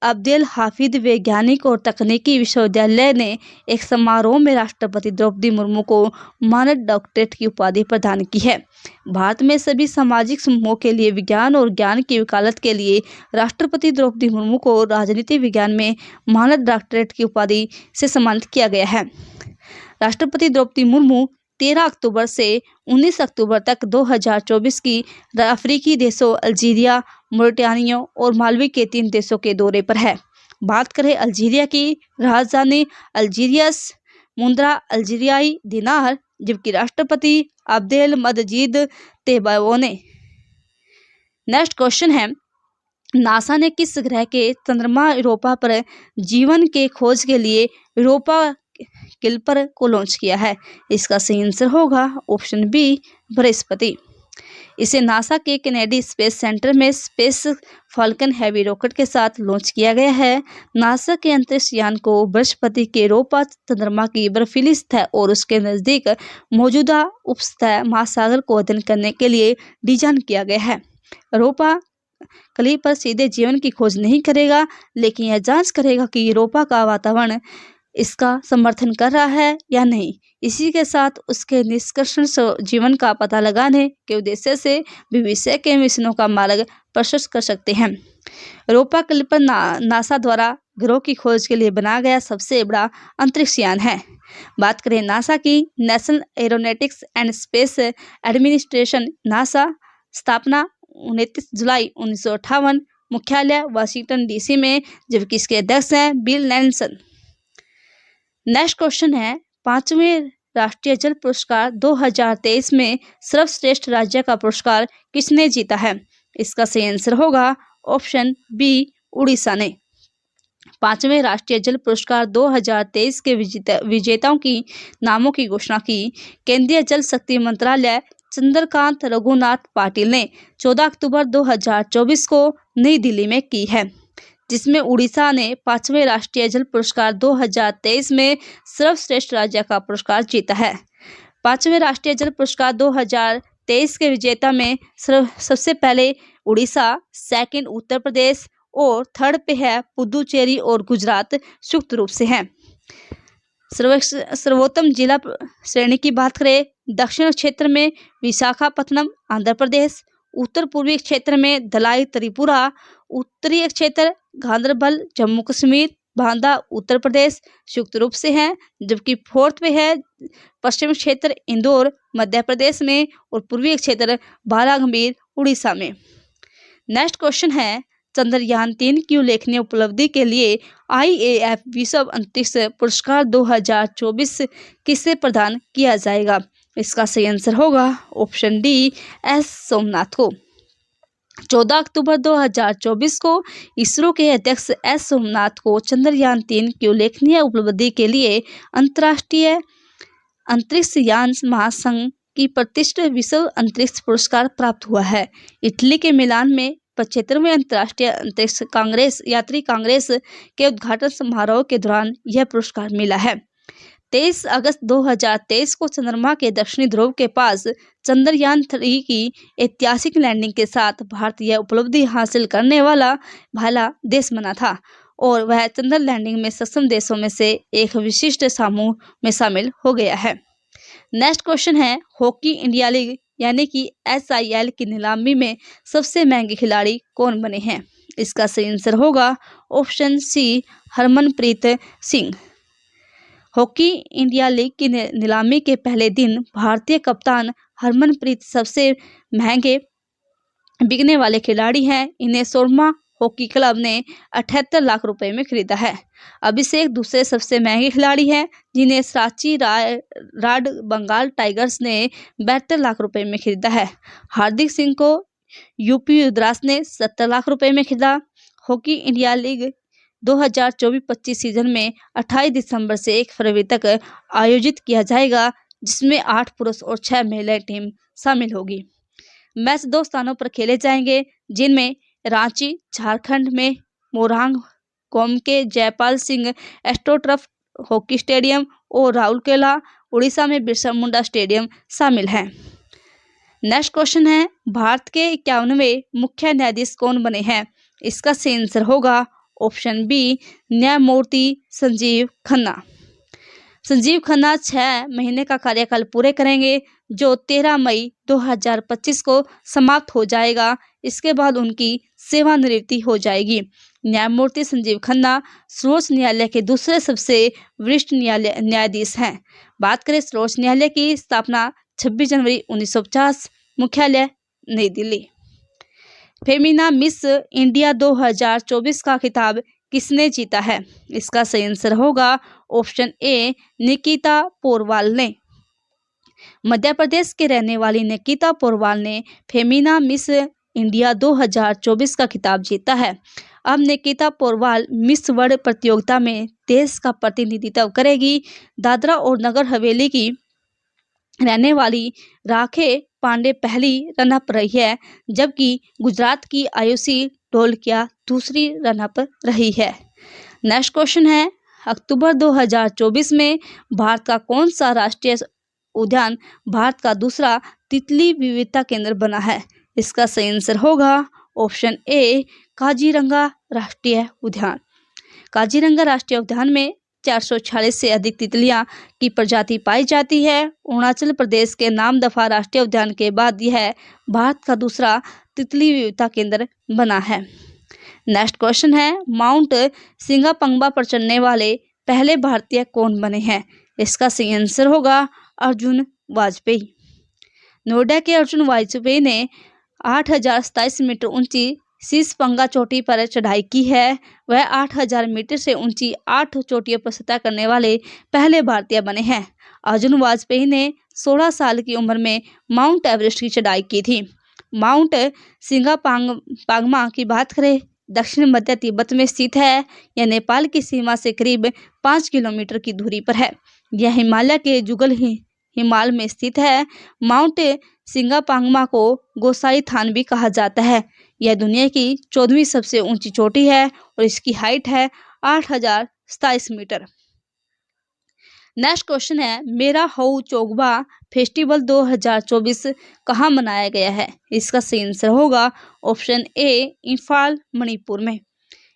अब्देल हाफिद वैज्ञानिक और तकनीकी विश्वविद्यालय ने एक समारोह में राष्ट्रपति द्रौपदी मुर्मू को मानद डॉक्टरेट की उपाधि प्रदान की है। भारत में सभी सामाजिक समूहों के लिए विज्ञान और ज्ञान की वकालत के लिए राष्ट्रपति द्रौपदी मुर्मू को राजनीति विज्ञान में मानद डॉक्टरेट की उपाधि से सम्मानित किया गया है। राष्ट्रपति द्रौपदी मुर्मू 13 अक्टूबर से 19 अक्टूबर तक 2024 की अफ्रीकी देशों अल्जीरिया, मोरिटानिया और मालवी के 3 देशों के दौरे पर है। बात करें अल्जीरिया की, राजधानी अल्जीरियस, मुद्रा अल्जीरियाई दिनार, जबकि राष्ट्रपति अब्देल मजीद तेब्बोने। नेक्स्ट क्वेश्चन है, नासा ने किस ग्रह के चंद्रमा यूरोपा पर जीवन के खोज के लिए यूरोपा क्लिपर को लॉन्च किया है? इसका सही आंसर होगा ऑप्शन बी, बृहस्पति। इसे नासा के केनेडी स्पेस सेंटर में स्पेस फाल्कन हैवी रॉकेट के साथ लॉन्च किया गया है। नासा के अंतरिक्ष यान को बृहस्पति के यूरोपा चंद्रमा की बर्फीली सतह और उसके नजदीक मौजूदा उपसतह महासागर को अध्ययन करने के लिए डिजाइन किया गया है। यूरोपा क्लिपर पर सीधे जीवन की खोज नहीं करेगा, लेकिन यह जांच करेगा कि यूरोपा का वातावरण इसका समर्थन कर रहा है या नहीं। इसी के साथ उसके निष्कर्षण से जीवन का पता लगाने के उद्देश्य से भविष्य के मिशनों का मार्ग प्रशस्त कर सकते हैं। यूरोपा क्लिपर नासा द्वारा ग्रहों की खोज के लिए बनाया गया सबसे बड़ा अंतरिक्ष यान है। बात करें नासा की, national aeronautics and space administration NASA स्थापना 29 जुलाई 1958, मुख्यालय वाशिंगटन डीसी में, जबकि इसके अध्यक्ष हैं बिल नैल्सन। नेक्स्ट क्वेश्चन है, 5वें राष्ट्रीय जल पुरस्कार 2023 में सर्वश्रेष्ठ राज्य का पुरस्कार किसने जीता है? इसका सही आंसर होगा ऑप्शन बी, उड़ीसा ने। 5वें राष्ट्रीय जल पुरस्कार 2023 के विजेताओं की नामों की घोषणा की केंद्रीय जल शक्ति मंत्रालय चंद्रकांत रघुनाथ पाटिल ने 14 अक्टूबर 2024 को नई दिल्ली में की है, जिसमें उड़ीसा ने 5वें राष्ट्रीय जल पुरस्कार 2023 में सर्वश्रेष्ठ राज्य का पुरस्कार जीता है। 5वें राष्ट्रीय जल पुरस्कार 2023 के विजेता में सबसे पहले उड़ीसा, सेकंड उत्तर प्रदेश और थर्ड पे है पुदुचेरी और गुजरात संयुक्त रूप से हैं। सर्वोत्तम जिला श्रेणी की बात करें, दक्षिण क्षेत्र में विशाखापत्तनम आंध्र प्रदेश, उत्तर पूर्वी क्षेत्र में धलाई त्रिपुरा, उत्तरीय क्षेत्र गांदरबल जम्मू कश्मीर, बांदा उत्तर प्रदेश संयुक्त रूप से हैं, जबकि फोर्थ पे है पश्चिम क्षेत्र इंदौर मध्य प्रदेश में और पूर्वी क्षेत्र बालाघीर उड़ीसा में। नेक्स्ट क्वेश्चन है, चंद्रयान 3 की उल्लेखनीय उपलब्धि के लिए IAF विश्व अंतरिक्ष पुरस्कार 2024 किसे प्रदान किया जाएगा? इसका सही आंसर होगा ऑप्शन डी, एस सोमनाथ को। 14 अक्टूबर 2024 को इसरो के अध्यक्ष एस सोमनाथ को चंद्रयान 3 की उल्लेखनीय उपलब्धि के लिए अंतर्राष्ट्रीय अंतरिक्ष यान महासंघ की प्रतिष्ठित विश्व अंतरिक्ष पुरस्कार प्राप्त हुआ है। इटली के मिलान में 75वें अंतर्राष्ट्रीय अंतरिक्ष कांग्रेस यात्री कांग्रेस के उद्घाटन समारोह के दौरान यह पुरस्कार मिला है। 23 अगस्त 2023 को चंद्रमा के दक्षिणी ध्रुव के पास चंद्रयान 3 की ऐतिहासिक लैंडिंग के साथ भारत यह उपलब्धि हासिल करने वाला पहला देश बना था और वह चंद्र लैंडिंग में सक्षम देशों में से एक विशिष्ट समूह में शामिल हो गया है। नेक्स्ट क्वेश्चन है, हॉकी इंडिया लीग यानी कि SIL की नीलामी में सबसे महंगे खिलाड़ी कौन बने हैं? इसका सही आंसर होगा option C, Harmanpreet Singh. Hockey India league की नीलामी के पहले दिन भारतीय कप्तान हरमनप्रीत सबसे महंगे बिकने वाले खिलाड़ी हैं। इन्हें सोरमा हॉकी क्लब ने 78 लाख रुपए में खरीदा है। अभिषेक दूसरे सबसे महंगे खिलाड़ी हैं, जिन्हें सांची राड बंगाल टाइगर्स ने 72 लाख रुपए में खरीदा है। हार्दिक सिंह को यूपी उद्रास ने 70 लाख रुपए में खरीदा। हॉकी इंडिया लीग 2024-25 सीजन में 28 दिसंबर से 1 फरवरी तक आयोजित किया जाएगा, जिसमें 8 पुरुष और 6 महिला टीम शामिल होगी। मैच 2 स्थानों पर खेले जाएंगे, जिनमें रांची झारखंड में मोरहांग कौम के Jaipal Singh astroturf hockey stadium और राउरकेला उड़ीसा में बिरसा मुंडा स्टेडियम शामिल हैं। नेक्स्ट क्वेश्चन है, भारत के 51वें मुख्य न्यायाधीश कौन बने हैं? इसका सही आंसर होगा ऑप्शन बी, न्यायमूर्ति संजीव खन्ना। संजीव खन्ना 6 महीने का कार्यकाल पूरे करेंगे, जो 13 मई 2025 को समाप्त हो जाएगा। इसके बाद उनकी सेवानिवृत्ति हो जाएगी। न्यायमूर्ति संजीव खन्ना सर्वोच्च न्यायालय के दूसरे सबसे वरिष्ठ न्यायाधीश हैं। बात करें सर्वोच्च न्यायालय की स्थापना 26 जनवरी 1950, मुख्यालय नई दिल्ली। फेमिना मिस इंडिया 2024 का खिताब किसने जीता है? इसका सही आंसर होगा ऑप्शन ए निकिता पोरवाल ने। मध्य प्रदेश के रहने वाली निकिता पोरवाल ने फेमिना मिस इंडिया 2024 का खिताब जीता है। अब निकिता पोरवाल मिस वर्ल्ड प्रतियोगिता में देश का प्रतिनिधित्व करेगी। दादरा और नगर हवेली की रहने वाली राखे पांडे पहली रनअप रही है, जबकि गुजरात की आयुषी ढोलकिया दूसरी रनअप रही है। नेक्स्ट क्वेश्चन है, अक्टूबर 2024 में भारत का कौन सा राष्ट्रीय उद्यान भारत का दूसरा तितली विविधता केंद्र बना है? इसका सही आंसर होगा ऑप्शन ए काजीरंगा राष्ट्रीय उद्यान। काजीरंगा राष्ट्रीय उद्यान में 446 से अधिक तितलियां की प्रजाति पाई जाती है। अरुणाचल प्रदेश के नामदफा राष्ट्रीय उद्यान के बाद यह भारत का दूसरा तितली विविधता केंद्र बना है। नेक्स्ट क्वेश्चन है, माउंट सिंगापंगबा पर चढ़ने वाले पहले भारतीय कौन बने हैं? इसका सही आंसर होगा अर्जुन वाजपेयी। नोएडा के अर्जुन वाजपेयी ने 8027 मीटर ऊंची शीशपंगा चोटी पर चढ़ाई की है। वह 8000 मीटर से ऊंची 8 चोटियों पर सतह करने वाले पहले भारतीय बने हैं। अर्जुन वाजपेयी ने 16 साल की उम्र में माउंट एवरेस्ट की चढ़ाई की थी। माउंट सिंगापांगमा की बात करें, दक्षिण मध्य तिब्बत में स्थित है। यह नेपाल की सीमा से करीब 5 किलोमीटर की दूरी पर है। यह हिमालय के जुगल हिमाल में स्थित है। माउंट सिंगापांगमा को गोसाई थान भी कहा जाता है। यह दुनिया की 14वीं सबसे ऊंची चोटी है और इसकी हाइट है 8027 मीटर। नेक्स्ट क्वेश्चन है, मेरा हऊ चोगबा फेस्टिवल 2024 कहाँ मनाया गया है? इसका सही आंसर होगा ऑप्शन ए इम्फाल मणिपुर में।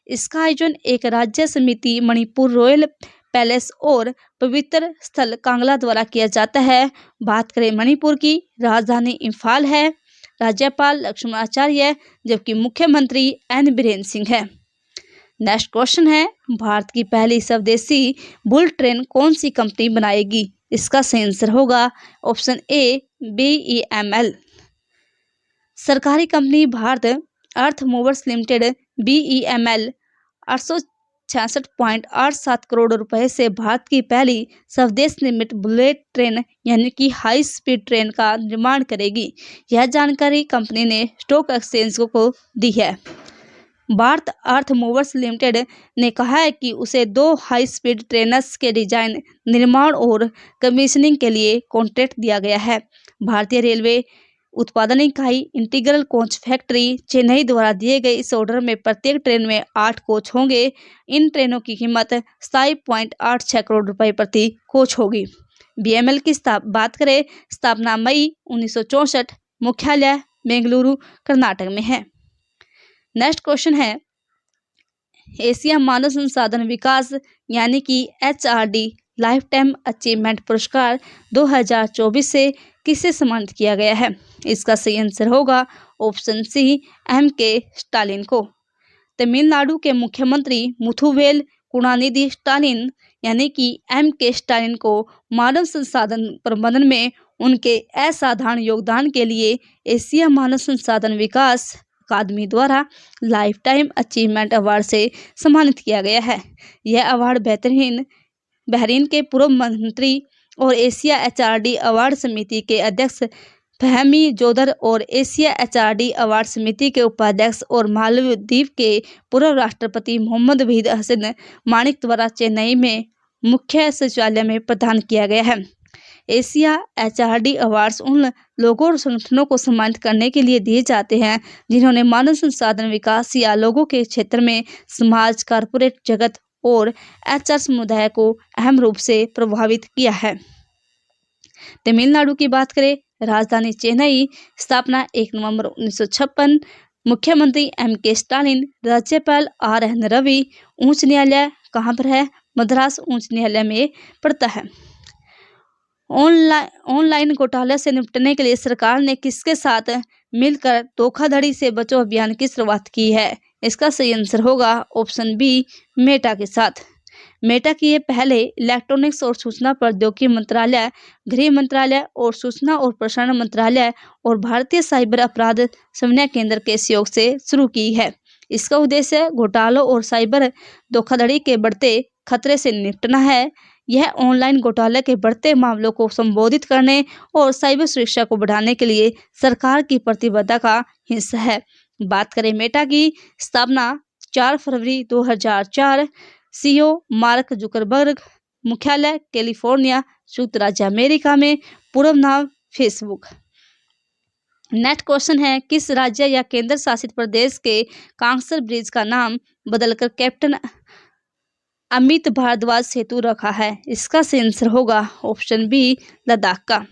इसका आयोजन एक राज्य समिति मणिपुर रॉयल पैलेस और पवित्र स्थल कांगला द्वारा किया जाता है। बात करें मणिपुर की, राजधानी इम्फाल है। राज्यपाल लक्ष्मण आचार्य जबकि मुख्यमंत्री एन बीरेन सिंह है। नेक्स्ट क्वेश्चन है, भारत की पहली स्वदेशी बुलेट ट्रेन कौन सी कंपनी बनाएगी? इसका सही आंसर होगा ऑप्शन ए BEML। सरकारी कंपनी भारत अर्थ मूवर्स लिमिटेड BEML 866.87 करोड़ रुपए से भारत की पहली स्वदेश निर्मित बुलेट ट्रेन यानी कि हाई स्पीड ट्रेन का निर्माण करेगी। यह जानकारी कंपनी ने स्टॉक एक्सचेंज को दी है। भारत अर्थ मूवर्स लिमिटेड ने कहा है कि उसे 2 हाई स्पीड ट्रेनस के डिजाइन, निर्माण और कमीशनिंग के लिए कॉन्ट्रैक्ट दिया गया है। भारतीय रेलवे उत्पादन इकाई इंटीग्रल कोच फैक्ट्री चेन्नई द्वारा दिए गए इस ऑर्डर में प्रत्येक ट्रेन में 8 कोच होंगे। इन ट्रेनों की कीमत 27.86 करोड़ रुपए प्रति कोच होगी। BML की बात करें, स्थापना मई 1964, मुख्यालय बेंगलुरु कर्नाटक में है। नेक्स्ट क्वेश्चन है, एशिया मानव संसाधन विकास यानी कि HRD लाइफ टाइम अचीवमेंट पुरस्कार 2024 से किसे सम्मानित किया गया है? इसका सही आंसर होगा ऑप्शन सी MK स्टालिन को। तमिलनाडु के मुख्यमंत्री मुथुवेल करुणानिधि स्टालिन यानी कि MK स्टालिन को मानव संसाधन प्रबंधन में उनके असाधारण योगदान के लिए एशिया मानव संसाधन विकास अकादमी द्वारा लाइफ टाइम अचीवमेंट अवार्ड से सम्मानित किया गया है। यह अवार्ड बहरीन के पूर्व मंत्री और एशिया HRD अवार्ड समिति के अध्यक्ष फहमी जोदर और एशिया HRD अवार्ड समिति के उपाध्यक्ष और मालदीव के पूर्व राष्ट्रपति मोहम्मद वहीद हसन मानिक द्वारा चेन्नई में मुख्य सचिवालय में प्रदान किया गया है। एशिया HRD अवार्ड्स उन लोगों और संगठनों को सम्मानित करने के लिए दिए जाते हैं जिन्होंने मानव संसाधन विकास या लोगों के क्षेत्र में समाज, कॉर्पोरेट जगत और HR समुदाय को अहम रूप से प्रभावित किया है। तमिलनाडु की बात करें, राजधानी चेन्नई, स्थापना 1 नवंबर 1956, मुख्यमंत्री MK स्टालिन, राज्यपाल RN रवि। उच्च न्यायालय कहाँ पर है? मद्रास उच्च न्यायालय में पड़ता है। ऑनलाइन घोटाले से निपटने के लिए सरकार ने किसके साथ मिलकर धोखाधड़ी से बचाओ अभियान की शुरुआत की है? इसका सही आंसर होगा ऑप्शन बी मेटा के साथ। मेटा की ये पहले इलेक्ट्रॉनिक्स और सूचना प्रौद्योगिकी मंत्रालय, गृह मंत्रालय और सूचना और प्रसारण मंत्रालय और भारतीय साइबर अपराध समन्वय केंद्र के सहयोग से शुरू की है। इसका उद्देश्य घोटालों और साइबर धोखाधड़ी के बढ़ते खतरे से निपटना है। यह ऑनलाइन घोटाले के बढ़ते मामलों को संबोधित करने और साइबर सुरक्षा को बढ़ाने के लिए सरकार की प्रतिबद्धता का हिस्सा है। बात करें मेटा की स्थापना 4 फरवरी 2004, सीईओ मार्क जुकरबर्ग, मुख्यालय कैलिफोर्निया, संयुक्त राज्य अमेरिका में, पूर्व नाम फेसबुक। नेक्स्ट क्वेश्चन है, किस राज्य या केंद्र शासित प्रदेश के कांसर ब्रिज का नाम बदलकर कैप्टन अमित भारद्वाज सेतु रखा है? इसका सही आंसर होगा ऑप्शन बी, लद्दाख का।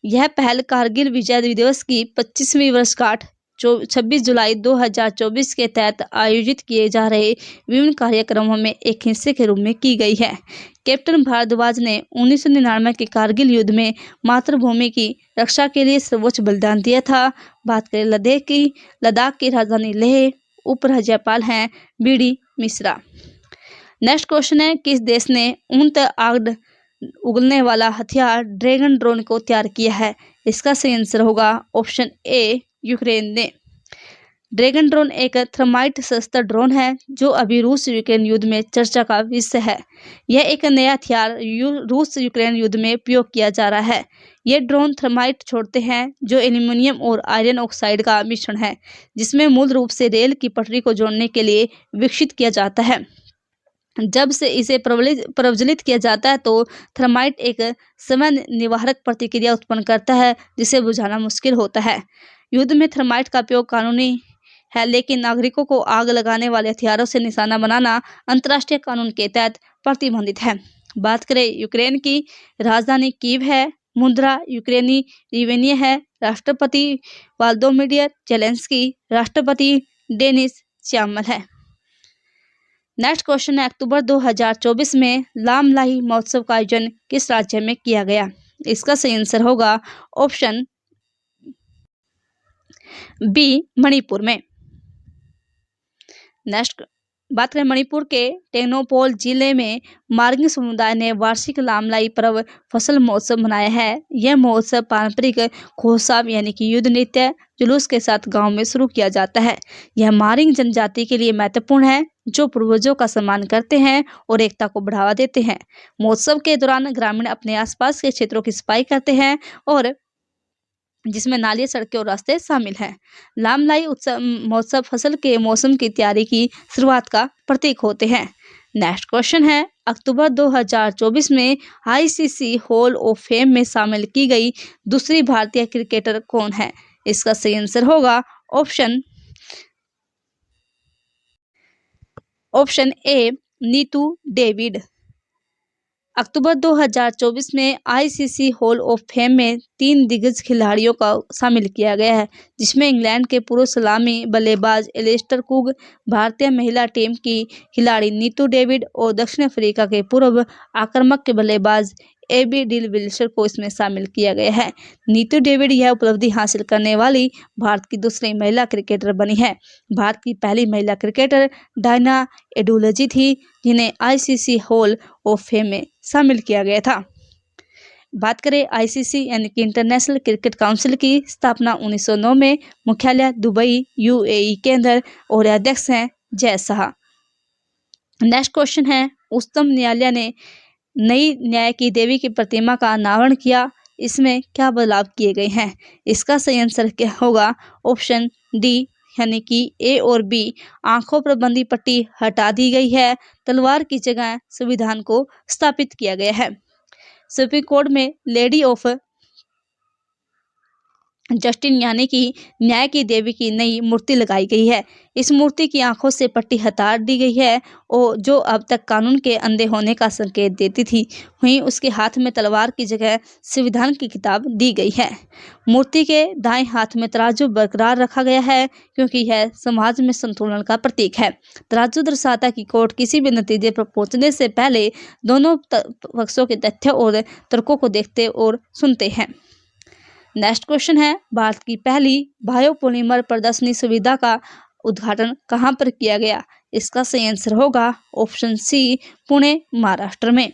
यह पहल कारगिल विजय दिवस की 25वीं वर्षगांठ 26 जुलाई 2024 के तहत आयोजित किए जा रहे विभिन्न कार्यक्रमों में एक हिस्से के रूप में की गई है। कैप्टन भारद्वाज ने 1999 के कारगिल युद्ध में मातृभूमि की रक्षा के लिए सर्वोच्च बलिदान दिया था। बात करें लद्दाख की राजधानी लेह, उपराज्यपाल हैं बीडी मिश्रा। नेक्स्ट क्वेश्चन है, किस देश ने ऊंट आग उगलने वाला हथियार ड्रैगन ड्रोन को तैयार किया है? इसका सही आंसर होगा ऑप्शन ए, यूक्रेन ने। ड्रैगन ड्रोन एक थर्माइट सस्ता ड्रोन है जो अभी रूस यूक्रेन युद्ध में चर्चा का विषय है। यह एक नया हथियार रूस यूक्रेन युद्ध में उपयोग किया जा रहा है। ये ड्रोन थर्माइट छोड़ते हैं जो एल्यूमिनियम और आयरन ऑक्साइड का मिश्रण है, जिसमें मूल रूप से रेल की पटरी को जोड़ने के लिए विकसित किया जाता है। जब से इसे प्रज्वलित किया जाता है तो थर्माइट एक समय निवारक प्रतिक्रिया उत्पन्न करता है जिसे बुझाना मुश्किल होता है। युद्ध में थर्माइट का उपयोग कानूनी है, लेकिन नागरिकों को आग लगाने वाले हथियारों से निशाना बनाना अंतर्राष्ट्रीय कानून के तहत प्रतिबंधित है। बात करें यूक्रेन की राजधानी कीव है, मुद्रा यूक्रेनी रिवेन्यू है, राष्ट्रपति वाल्दोमिर जेलेंस्की, राष्ट्रपति डेनिस श्यामल है। नेक्स्ट क्वेश्चन है, अक्टूबर 2024 में लामलाई महोत्सव का आयोजन किस राज्य में किया गया? इसका सही आंसर होगा ऑप्शन बी, मणिपुर में। नेक्स्ट बात करें मणिपुर के टेक्नोपोल जिले में मार्गिंग समुदाय ने वार्षिक लामलाई पर्व फसल महोत्सव मनाया है। यह महोत्सव पारंपरिक खोसाब यानी कि युद्ध नृत्य जुलूस के साथ गांव में शुरू किया जाता है। यह मारिंग जनजाति के लिए महत्वपूर्ण है जो पूर्वजों का सम्मान करते हैं और एकता को बढ़ावा देते हैं। महोत्सव के दौरान ग्रामीण अपने आसपास के क्षेत्रों की सफाई करते हैं और जिसमें नालियां, सड़कें और रास्ते शामिल हैं। लामलाई महोत्सव फसल के मौसम की तैयारी की शुरुआत का प्रतीक होते हैं। नेक्स्ट क्वेश्चन है, अक्टूबर 2024 में आईसीसी हॉल ऑफ फेम में शामिल की गई दूसरी भारतीय क्रिकेटर कौन है? इसका सही आंसर होगा ऑप्शन ए, नीतू डेविड। अक्टूबर 2024 में आईसीसी हॉल ऑफ फेम में 3 दिग्गज खिलाड़ियों का शामिल किया गया है, जिसमें इंग्लैंड के पूर्व सलामी बल्लेबाज एलिस्टर कुक, भारतीय महिला टीम की खिलाड़ी नीतू डेविड और दक्षिण अफ्रीका के पूर्व आक्रामक के बल्लेबाज एबी डिल विल्सन को इसमें शामिल किया गया है। नीतू डेविड यह उपलब्धि हासिल करने वाली भारत की दूसरी महिला क्रिकेटर बनी है। भारत की पहली महिला क्रिकेटर डायना एडुलजी थी जिन्हें आईसीसी हॉल ऑफ फेम में शामिल किया गया था। बात करें आईसीसी यानी कि इंटरनेशनल क्रिकेट काउंसिल की स्थापना 1909 में, मुख्यालय दुबई यूएई के अंदर और अध्यक्ष हैं जय शाह। नेक्स्ट क्वेश्चन है, उच्चतम न्यायालय ने नई न्याय की देवी की प्रतिमा का अनावरण किया, इसमें क्या बदलाव किए गए हैं? इसका सही आंसर क्या होगा ऑप्शन डी यानी कि ए और बी। आंखों पर बंदी पट्टी हटा दी गई है, तलवार की जगह संविधान को स्थापित किया गया है। सुप्रीम कोर्ट में लेडी ऑफ जस्टिस यानी कि न्याय की देवी की नई मूर्ति लगाई गई है। इस मूर्ति की आंखों से पट्टी हटा दी गई है और जो अब तक कानून के अंधे होने का संकेत देती थी। वहीं उसके हाथ में तलवार की जगह संविधान की किताब दी गई है। मूर्ति के दाएं हाथ में तराजू बरकरार रखा गया है क्योंकि यह समाज में संतुलन का प्रतीक है। तराजू दर्शाता कि कोर्ट किसी भी नतीजे पर पहुंचने से पहले दोनों पक्षों के तथ्यों और तर्कों को देखते और सुनते हैं। नेक्स्ट क्वेश्चन है, भारत की पहली बायोपॉलिमर प्रदर्शनी सुविधा का उद्घाटन कहाँ पर किया गया? इसका सही आंसर होगा ऑप्शन सी, पुणे महाराष्ट्र में।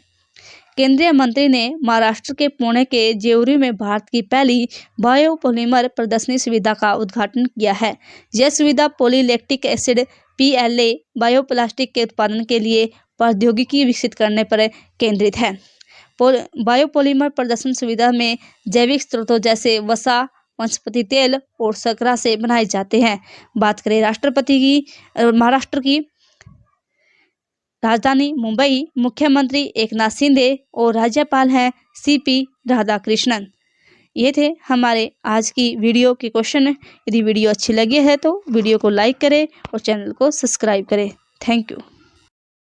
केंद्रीय मंत्री ने महाराष्ट्र के पुणे के जेवरी में भारत की पहली बायोपॉलिमर प्रदर्शनी सुविधा का उद्घाटन किया है। यह सुविधा पॉलीलैक्टिक एसिड (PLA) बायोप्लास्टिक के उत्पादन के लिए प्रौद्योगिकी विकसित करने पर केंद्रित है। बायोपॉलिमर प्रदर्शन सुविधा में जैविक स्रोतों जैसे वसा, वनस्पति तेल और शर्करा से बनाए जाते हैं। बात करें राष्ट्रपति की, महाराष्ट्र की राजधानी मुंबई, मुख्यमंत्री एकनाथ शिंदे और राज्यपाल हैं CP राधाकृष्णन। ये थे हमारे आज की वीडियो के क्वेश्चन। यदि वीडियो अच्छी लगी है तो वीडियो को लाइक करें और चैनल को सब्सक्राइब करें। Thank you.